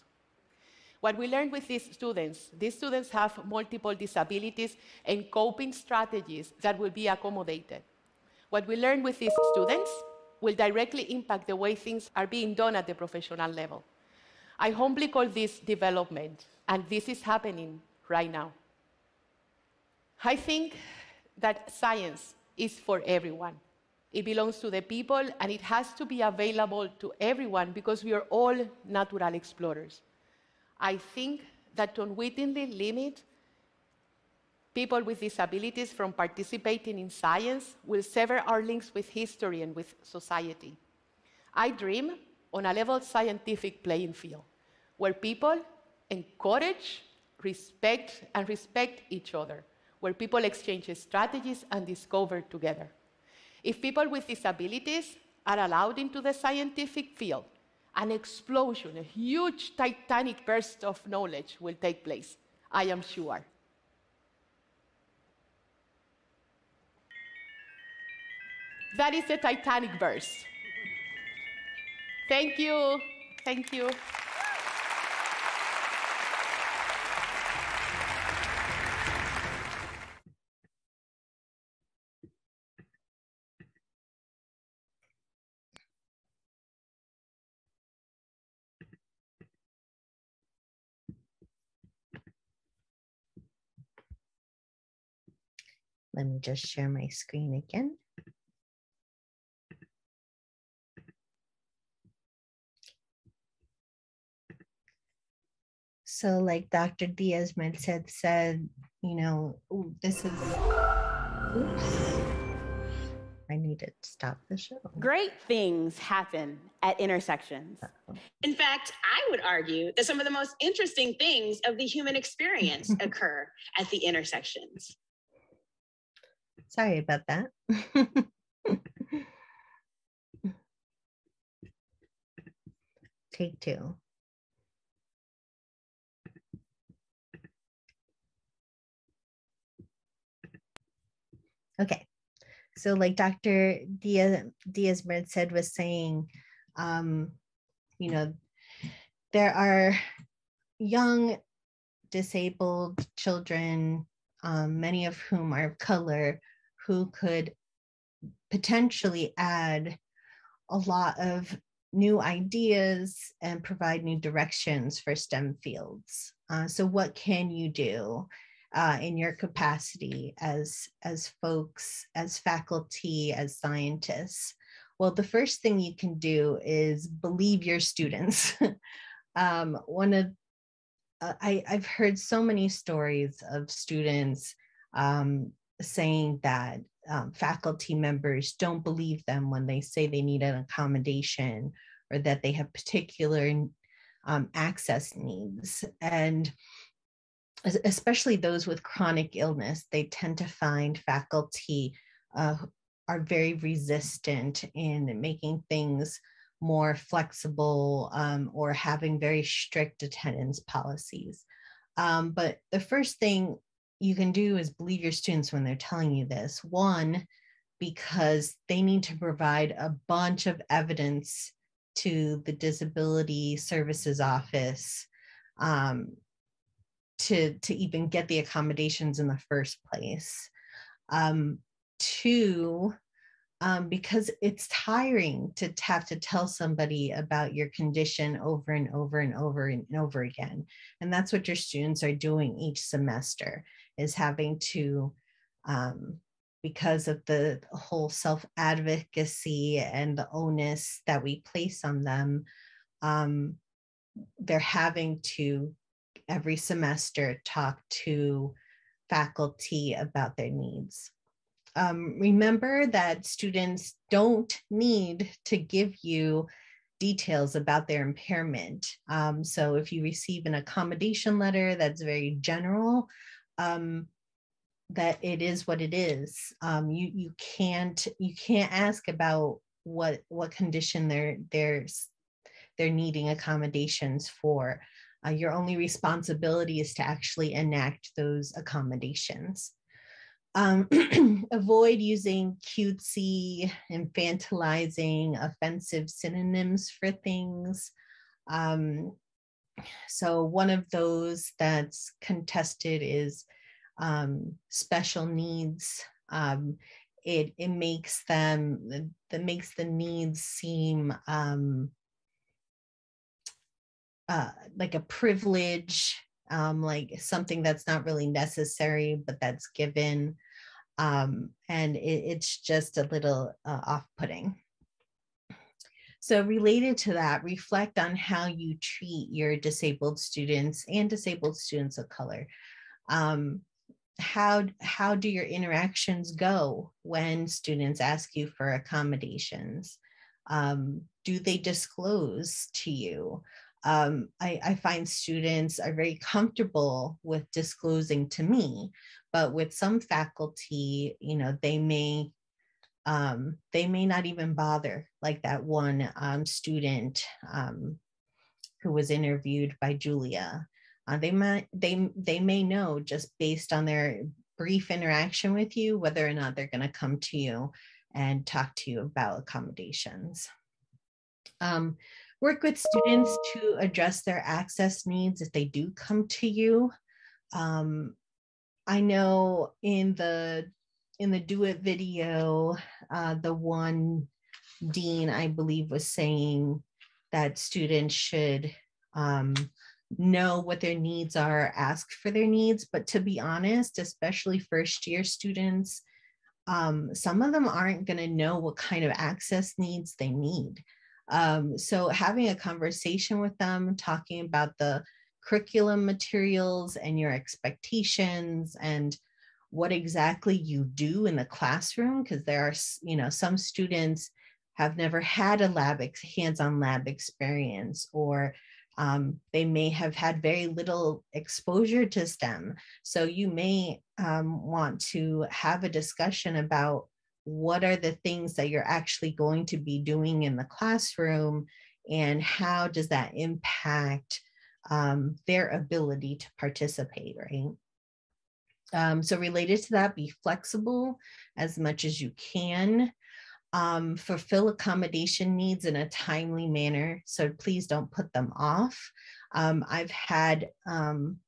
What we learned with these students have multiple disabilities and coping strategies that will be accommodated. What we learned with these students will directly impact the way things are being done at the professional level. I humbly call this development, and this is happening right now. I think that science is for everyone. It belongs to the people, and it has to be available to everyone because we are all natural explorers. I think that to unwittingly limit people with disabilities from participating in science will sever our links with history and with society. I dream on a level scientific playing field where people encourage, respect each other, where people exchange strategies and discover together. If people with disabilities are allowed into the scientific field, an explosion, a huge titanic burst of knowledge will take place, I am sure. That is the Titanic burst. Thank you. Thank you. Let me just share my screen again. So like Dr. Diaz-Med said, you know, this is, oops, I need to stop the show. Great things happen at intersections. In fact, I would argue that some of the most interesting things of the human experience occur at the intersections. Sorry about that. Take two. Okay, so like Dr. Diaz-Brent said, was saying, you know, there are young disabled children, many of whom are of color, who could potentially add a lot of new ideas and provide new directions for STEM fields. So what can you do in your capacity as folks, as faculty, as scientists? Well, the first thing you can do is believe your students. I've heard so many stories of students saying that faculty members don't believe them when they say they need an accommodation or that they have particular access needs. And especially those with chronic illness, they tend to find faculty are very resistant in making things more flexible or having very strict attendance policies. But the first thing you can do is believe your students when they're telling you this. One, because they need to provide a bunch of evidence to the Disability Services Office to even get the accommodations in the first place. Two, because it's tiring to have to tell somebody about your condition over and over and over and over again. And that's what your students are doing each semester, is having to, because of the whole self-advocacy and the onus that we place on them, they're having to every semester talk to faculty about their needs. Remember that students don't need to give you details about their impairment. So if you receive an accommodation letter that's very general, that it is what it is. You can't ask about what condition they're needing accommodations for. Your only responsibility is to actually enact those accommodations. Avoid using cutesy, infantilizing, offensive synonyms for things. So one of those that's contested is special needs. It makes the needs seem like a privilege, like something that's not really necessary, but that's given. And it's just a little off-putting. So related to that, reflect on how you treat your disabled students and disabled students of color. How do your interactions go when students ask you for accommodations? Do they disclose to you? I find students are very comfortable with disclosing to me, but with some faculty, they may not even bother, like that one student who was interviewed by Julia. They may know, just based on their brief interaction with you, whether or not they're going to come to you and talk to you about accommodations. Work with students to address their access needs if they do come to you. I know in the Do It video, the one dean, I believe, was saying that students should know what their needs are, ask for their needs. But to be honest, especially first year students, some of them aren't going to know what kind of access needs they need. So having a conversation with them, talking about the curriculum materials and your expectations and what exactly you do in the classroom, because there are, some students have never had a hands-on lab experience, or They may have had very little exposure to STEM. So you may want to have a discussion about what are the things that you're actually going to be doing in the classroom, and how does that impact their ability to participate, right? So related to that, be flexible as much as you can. Fulfill accommodation needs in a timely manner, so please don't put them off. I've had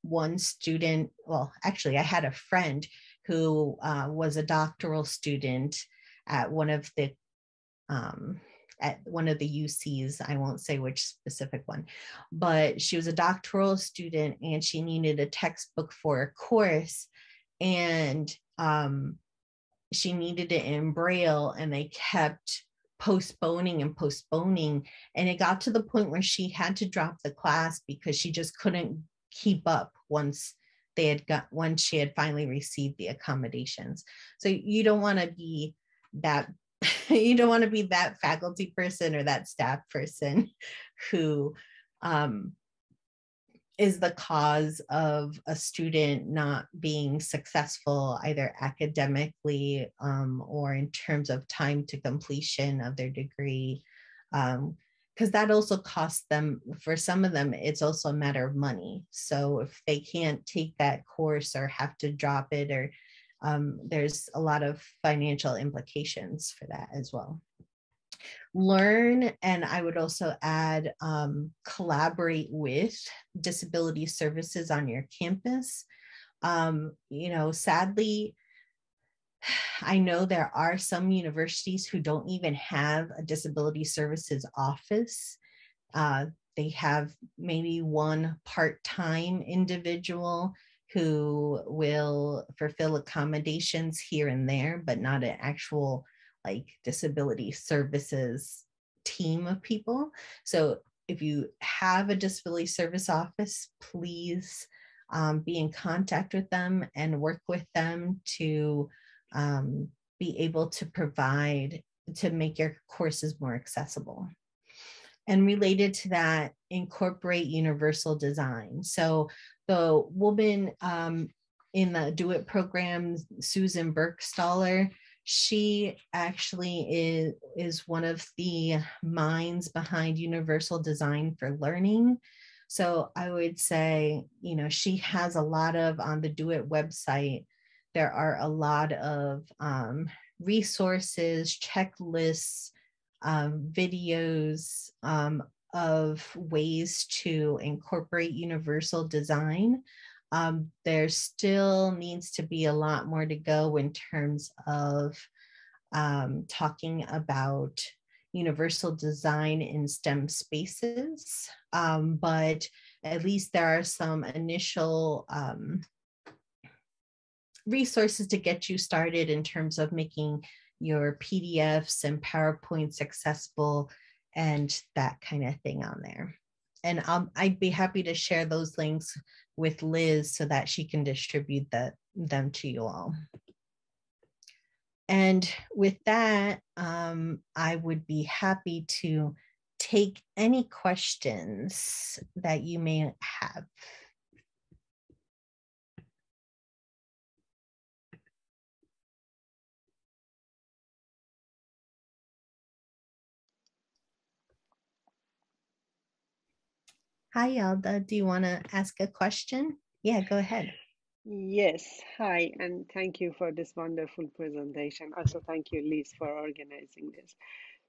one student, well, actually, I had a friend who was a doctoral student at one of the UCs. I won't say which specific one, but she was a doctoral student and she needed a textbook for a course, and she needed it in Braille, and they kept postponing and postponing. And it got to the point where she had to drop the class because she just couldn't keep up once she had finally received the accommodations. So you don't want to be that you don't want to be that faculty person or that staff person who is the cause of a student not being successful either academically or in terms of time to completion of their degree. Because that also costs them, for some of them, it's also a matter of money. So if they can't take that course or have to drop it, or there's a lot of financial implications for that as well. Learn, and I would also add, collaborate with disability services on your campus. Sadly, I know there are some universities who don't even have a disability services office. They have maybe one part-time individual who will fulfill accommodations here and there, but not an actual disability services team of people. So if you have a disability service office, please be in contact with them and work with them to be able to make your courses more accessible. And related to that, incorporate universal design. So the woman in the Do It program, Susan Burkstaller, she actually is one of the minds behind universal design for learning. So I would say, she has a lot of, on the Do It website, there are a lot of resources, checklists, videos of ways to incorporate universal design. There still needs to be a lot more to go in terms of talking about universal design in STEM spaces, but at least there are some initial resources to get you started in terms of making your PDFs and PowerPoints accessible and that kind of thing on there. And I'd be happy to share those links with Liz so that she can distribute them to you all. And with that, I would be happy to take any questions that you may have. Hi, Elda. Do you want to ask a question? Yeah, go ahead. Yes, hi, and thank you for this wonderful presentation. Also, thank you, Liz, for organizing this.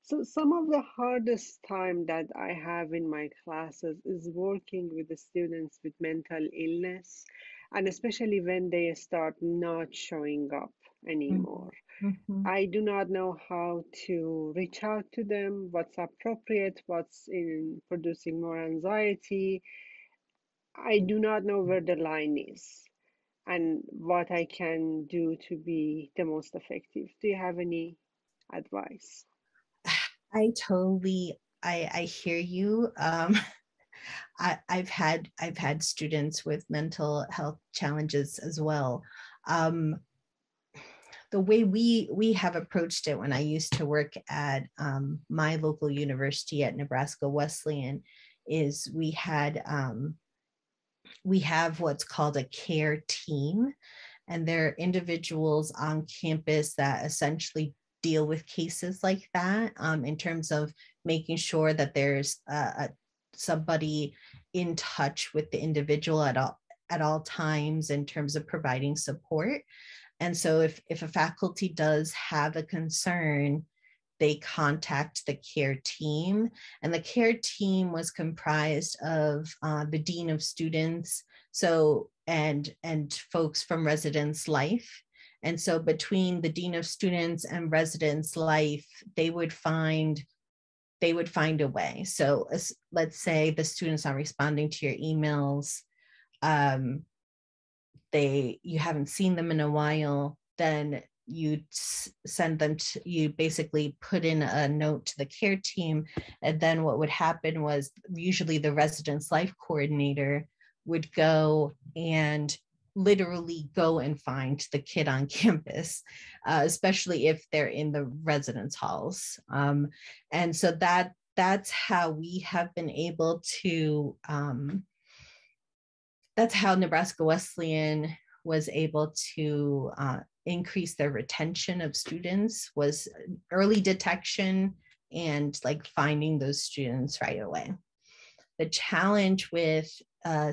So some of the hardest time that I have in my classes is working with the students with mental illness, and especially when they start not showing up anymore. Mm-hmm. I do not know how to reach out to them, what's appropriate, what's in producing more anxiety. I do not know where the line is and what I can do to be the most effective. Do you have any advice? I hear you. I've had students with mental health challenges as well. The way we have approached it when I used to work at my local university at Nebraska Wesleyan is we have what's called a care team, and they're individuals on campus that essentially deal with cases like that, in terms of making sure that there's somebody in touch with the individual at all times in terms of providing support. And so if a faculty does have a concern, they contact the care team. And the care team was comprised of the dean of students, and folks from residence life. And so between the dean of students and residence life, they would find a way. So let's say the students are responding to your emails, you haven't seen them in a while, then you basically put in a note to the care team. And then what would happen was usually the residence life coordinator would go and literally go and find the kid on campus, especially if they're in the residence halls. And so that's how we have been able to, that's how Nebraska Wesleyan was able to increase their retention of students, was early detection and like finding those students right away. The challenge with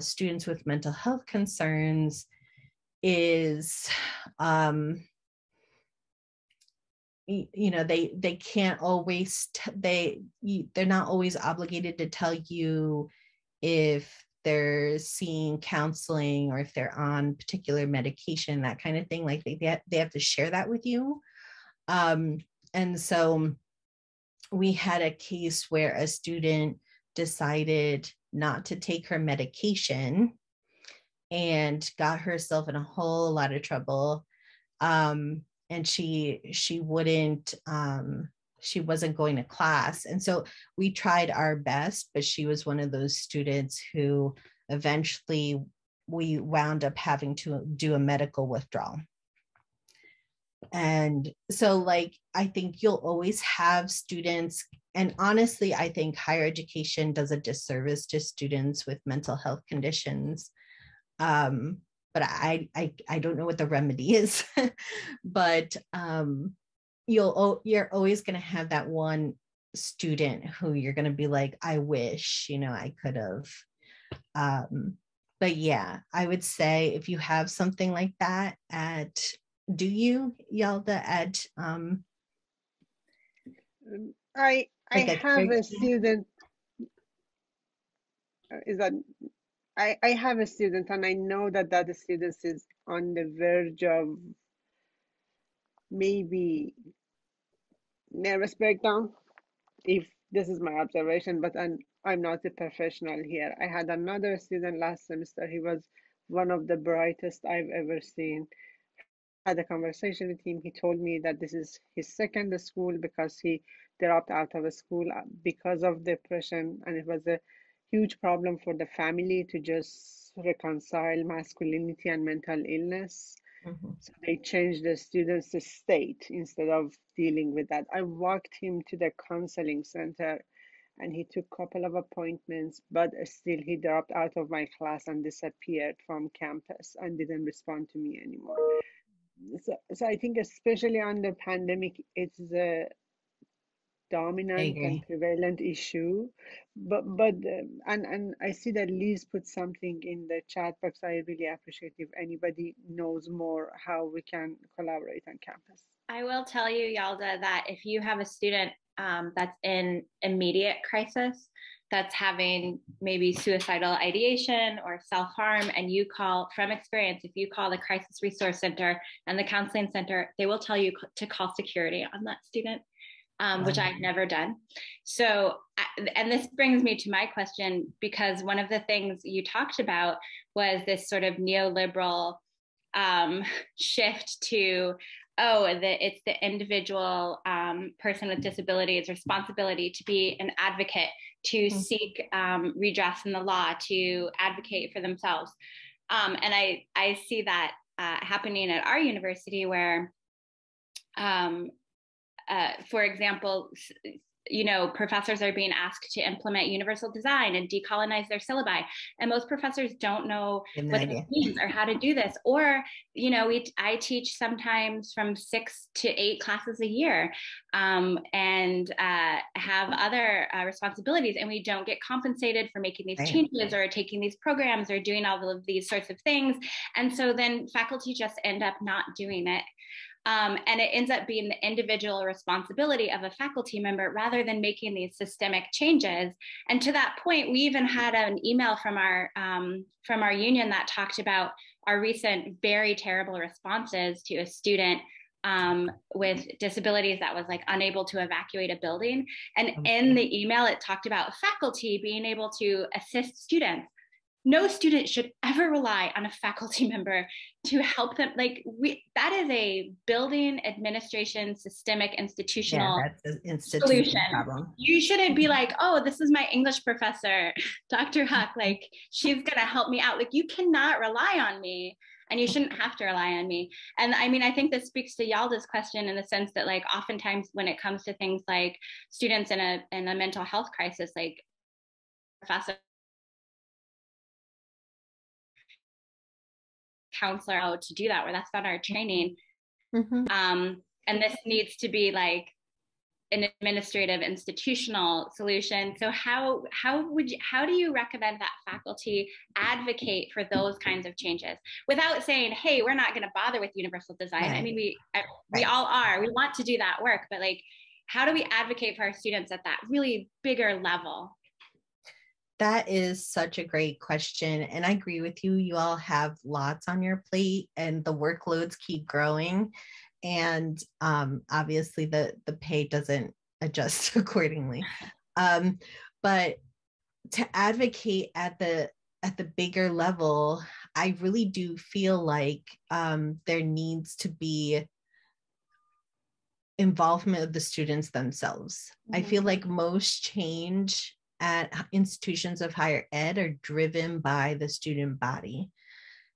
students with mental health concerns is, they can't always, they're not always obligated to tell you if they're seeing counseling or if they're on particular medication, that kind of thing. Like they have to share that with you. And so we had a case where a student decided not to take her medication and got herself in a whole lot of trouble. And she wasn't going to class. And so we tried our best, but she was one of those students who eventually we wound up having to do a medical withdrawal. And so I think you'll always have students, and honestly, I think higher education does a disservice to students with mental health conditions. But I don't know what the remedy is, but you're always going to have that one student who you're going to be like, I wish, I could have. But yeah, I would say if you have something like that do you, Yalda, I have a student, I have a student, and I know that student is on the verge of maybe nervous breakdown, if this is my observation, but I'm not a professional here. I had another student last semester. He was one of the brightest I've ever seen. I had a conversation with him. He told me that this is his second school because he dropped out of school because of depression, and it was a huge problem for the family to just reconcile masculinity and mental illness. So they changed the student's state instead of dealing with that. I walked him to the counseling center and he took a couple of appointments, but still he dropped out of my class and disappeared from campus and didn't respond to me anymore. So I think especially on the pandemic, it's a dominant and prevalent issue, but and I see that Liz put something in the chat box. I really appreciate if anybody knows more how we can collaborate on campus. I will tell you, Yalda, that if you have a student that's in immediate crisis, that's having maybe suicidal ideation or self-harm, and you call, from experience, if you call the Crisis Resource Center and the Counseling Center, they will tell you to call security on that student. Which I've never done. So, and this brings me to my question, because one of the things you talked about was this sort of neoliberal shift to, it's the individual person with disability's responsibility to be an advocate, to seek redress in the law, to advocate for themselves. And I see that happening at our university where, for example, professors are being asked to implement universal design and decolonize their syllabi. And most professors don't know what this means or how to do this. Or, I teach sometimes from 6 to 8 classes a year, and have other responsibilities, and we don't get compensated for making these changes or taking these programs or doing all of these sorts of things. And so then faculty just end up not doing it. And it ends up being the individual responsibility of a faculty member rather than making these systemic changes. And to that point, we even had an email from our union that talked about our recent very terrible responses to a student with disabilities that was like unable to evacuate a building. And in the email, it talked about faculty being able to assist students. No student should ever rely on a faculty member to help them. That is a building administration, systemic, institutional solution. Problem. You shouldn't be like, oh, this is my English professor, Dr. Huck, like she's gonna help me out. Like, you cannot rely on me, and you shouldn't have to rely on me. And I mean, I think this speaks to Yalda's question in the sense that, like, oftentimes when it comes to things like students in a mental health crisis, like professor counselor how to do that, where that's not our training. And this needs to be like an administrative institutional solution. So how do you recommend that faculty advocate for those kinds of changes without saying, hey, we're not going to bother with universal design? I mean, we all are, we want to do that work, but like, how do we advocate for our students at that really bigger level? That is such a great question. And I agree with you. You all have lots on your plate and the workloads keep growing. And obviously the pay doesn't adjust accordingly. But to advocate at the bigger level, I really do feel like there needs to be involvement of the students themselves. I feel like most change at institutions of higher ed are driven by the student body.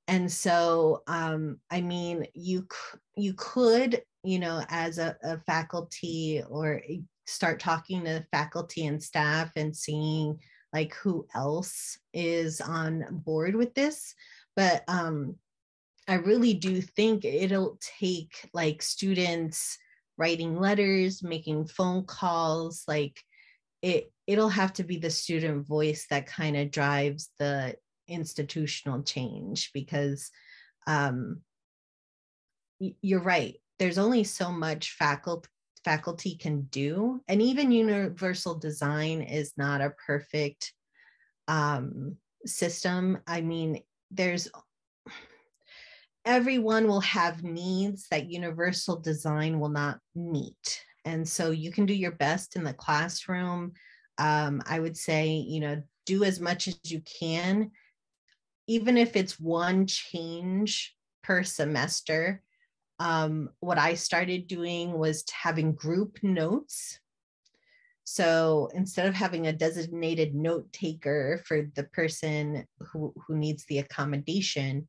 And so, I mean, you could, as a faculty, or start talking to faculty and staff and seeing like who else is on board with this. But I really do think it'll take like students writing letters, making phone calls, like it'll have to be the student voice that kind of drives the institutional change, because you're right. There's only so much faculty can do. And even universal design is not a perfect system. I mean, everyone will have needs that universal design will not meet. And so you can do your best in the classroom. I would say, do as much as you can, even if it's one change per semester. What I started doing was having group notes. So instead of having a designated note taker for the person who needs the accommodation,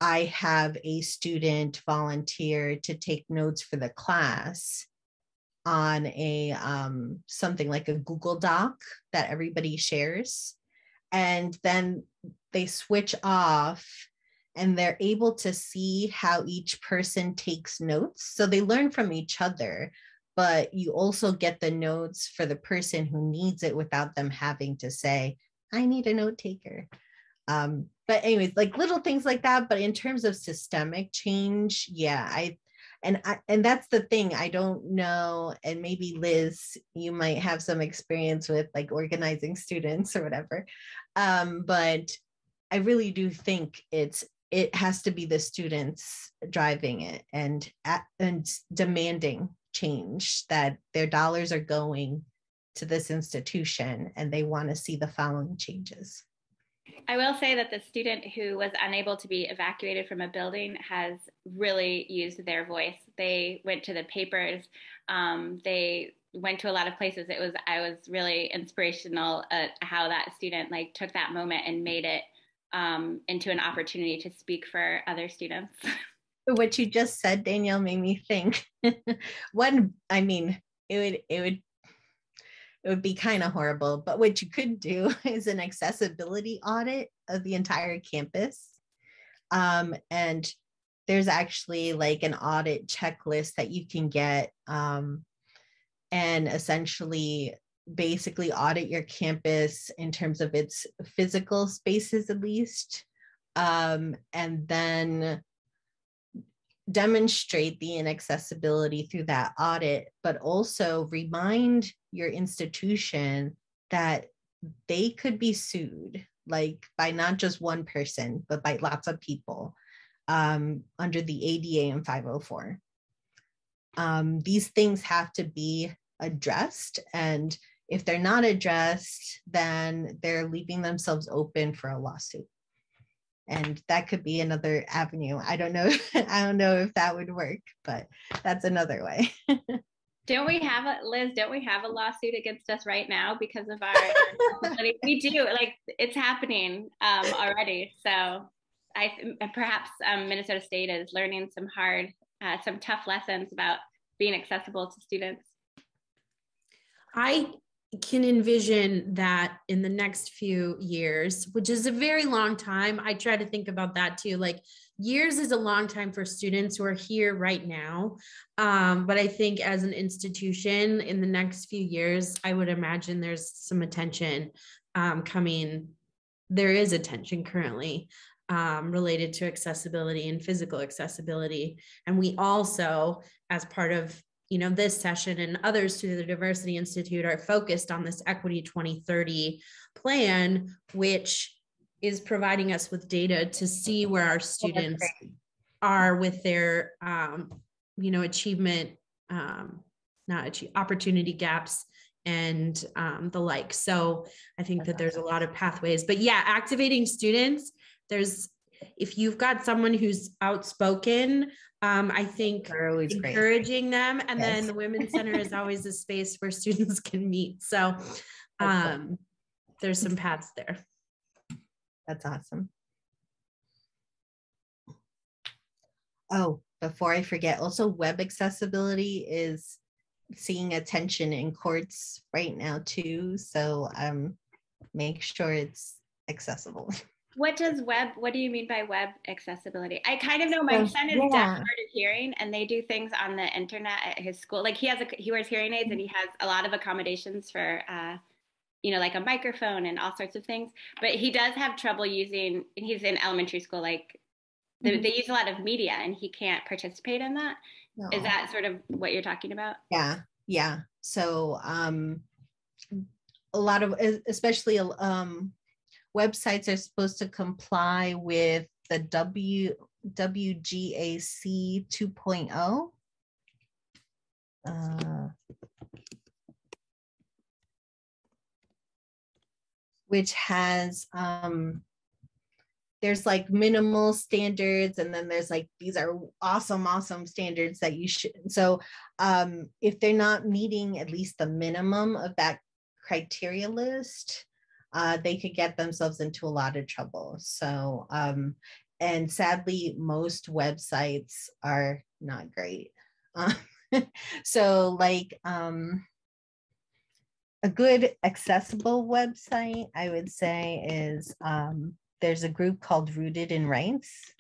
I have a student volunteer to take notes for the class on a something like a Google Doc that everybody shares. And then they switch off and they're able to see how each person takes notes. So they learn from each other, but you also get the notes for the person who needs it without them having to say, I need a note taker. But anyways, like little things like that. But in terms of systemic change, yeah, and that's the thing. I don't know, and maybe Liz, you might have some experience with like organizing students or whatever. But I really do think it has to be the students driving it and demanding change, that their dollars are going to this institution and they want to see the following changes. I will say that the student who was unable to be evacuated from a building has really used their voice. They went to the papers. They went to a lot of places. I was really inspirational at how that student like took that moment and made it into an opportunity to speak for other students. What you just said, Danielle, made me think. It would it would be kind of horrible. But what you could do is an accessibility audit of the entire campus. And there's actually like an audit checklist that you can get, and essentially basically audit your campus in terms of its physical spaces at least, and then demonstrate the inaccessibility through that audit, but also remind your institution that they could be sued, like by not just one person, but by lots of people, under the ADA and 504. These things have to be addressed, and if they're not addressed, then they're leaving themselves open for a lawsuit. And that could be another avenue. I don't know. I don't know if that would work, but that's another way. Don't we have Liz, don't we have a lawsuit against us right now because of our, we do, like it's happening already. So perhaps Minnesota State is learning some tough lessons about being accessible to students. I can envision that in the next few years, which is a very long time. I try to think about that too. Like years is a long time for students who are here right now. But I think as an institution in the next few years, I would imagine there's some attention coming. There is attention currently related to accessibility and physical accessibility. And we also, as part of this session and others through the Diversity Institute, are focused on this Equity 2030 plan, which is providing us with data to see where our students are with their, achievement, opportunity gaps and the like. So I think that there's a lot of pathways, but yeah, activating students, if you've got someone who's outspoken, I think encouraging them, and then the Women's Center is always a space where students can meet. So there's some paths there. That's awesome. Oh, before I forget, also web accessibility is seeing attention in courts right now too. So make sure it's accessible. What do you mean by web accessibility? I kind of know my son is deaf, hard of hearing, and they do things on the internet at his school. Like he wears hearing aids and he has a lot of accommodations for, like a microphone and all sorts of things, but he does have trouble using, and he's in elementary school, like they use a lot of media and he can't participate in that. No. Is that sort of what you're talking about? Yeah. So a lot of, especially websites are supposed to comply with the WGAC 2.0. Which has, there's like minimal standards, and then there's like, these are awesome standards that you should. So if they're not meeting at least the minimum of that criteria list, they could get themselves into a lot of trouble. So, and sadly, most websites are not great. So like a good accessible website, I would say, is there's a group called Rooted in Rights.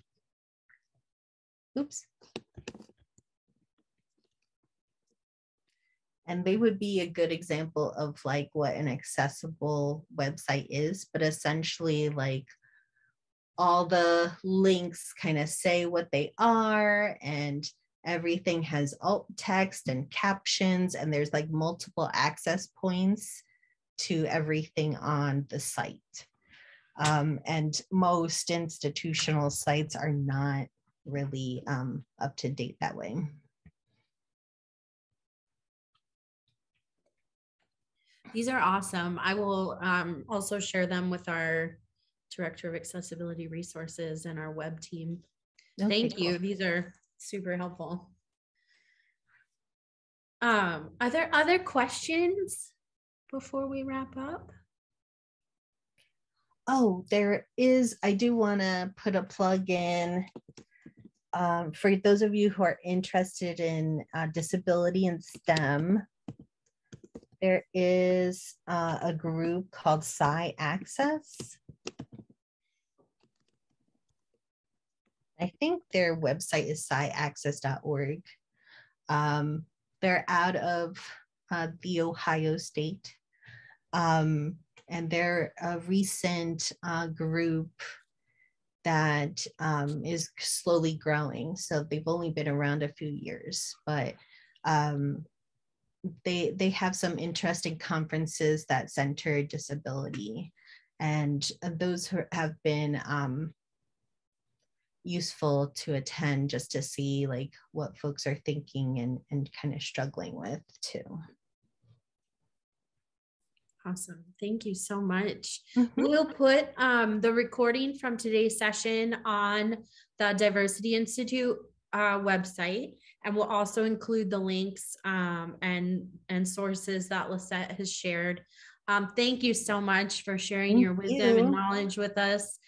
Oops. And they would be a good example of like what an accessible website is, but essentially like all the links kind of say what they are, and everything has alt text and captions, and there's like multiple access points to everything on the site. And most institutional sites are not really up to date that way. These are awesome. I will also share them with our Director of Accessibility Resources and our web team. Okay, thank you. Cool. These are super helpful. Are there other questions before we wrap up? Oh, there is. I do want to put a plug in for those of you who are interested in disability and STEM. There is a group called Sci Access. I think their website is sciaccess.org. They're out of the Ohio State. And they're a recent group that is slowly growing. So they've only been around a few years, but they have some interesting conferences that center disability, and those have been useful to attend just to see like what folks are thinking and kind of struggling with too. Awesome. Thank you so much. We'll put the recording from today's session on the Diversity Institute website, and we'll also include the links and sources that Lisette has shared. Thank you so much for sharing your wisdom and knowledge with us.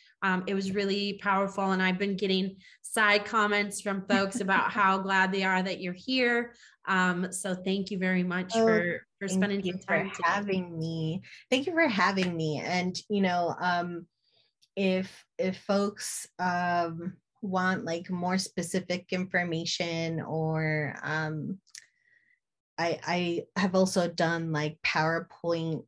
It was really powerful, and I've been getting side comments from folks about how glad they are that you're here. So thank you very much for spending some time for having me. Thank you for having me. And you know, if folks want like more specific information, or I have also done like PowerPoint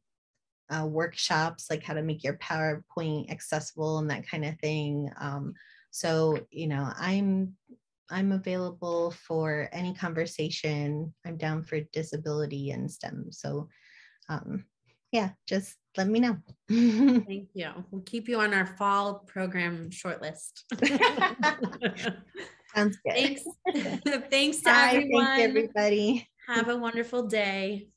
workshops, like how to make your PowerPoint accessible and that kind of thing. So, you know, I'm available for any conversation. I'm down for disability and STEM. So yeah, just let me know. Thank you. We'll keep you on our fall program shortlist. Sounds good. Thanks. Thanks to Bye, everyone. thanks everybody. Have a wonderful day.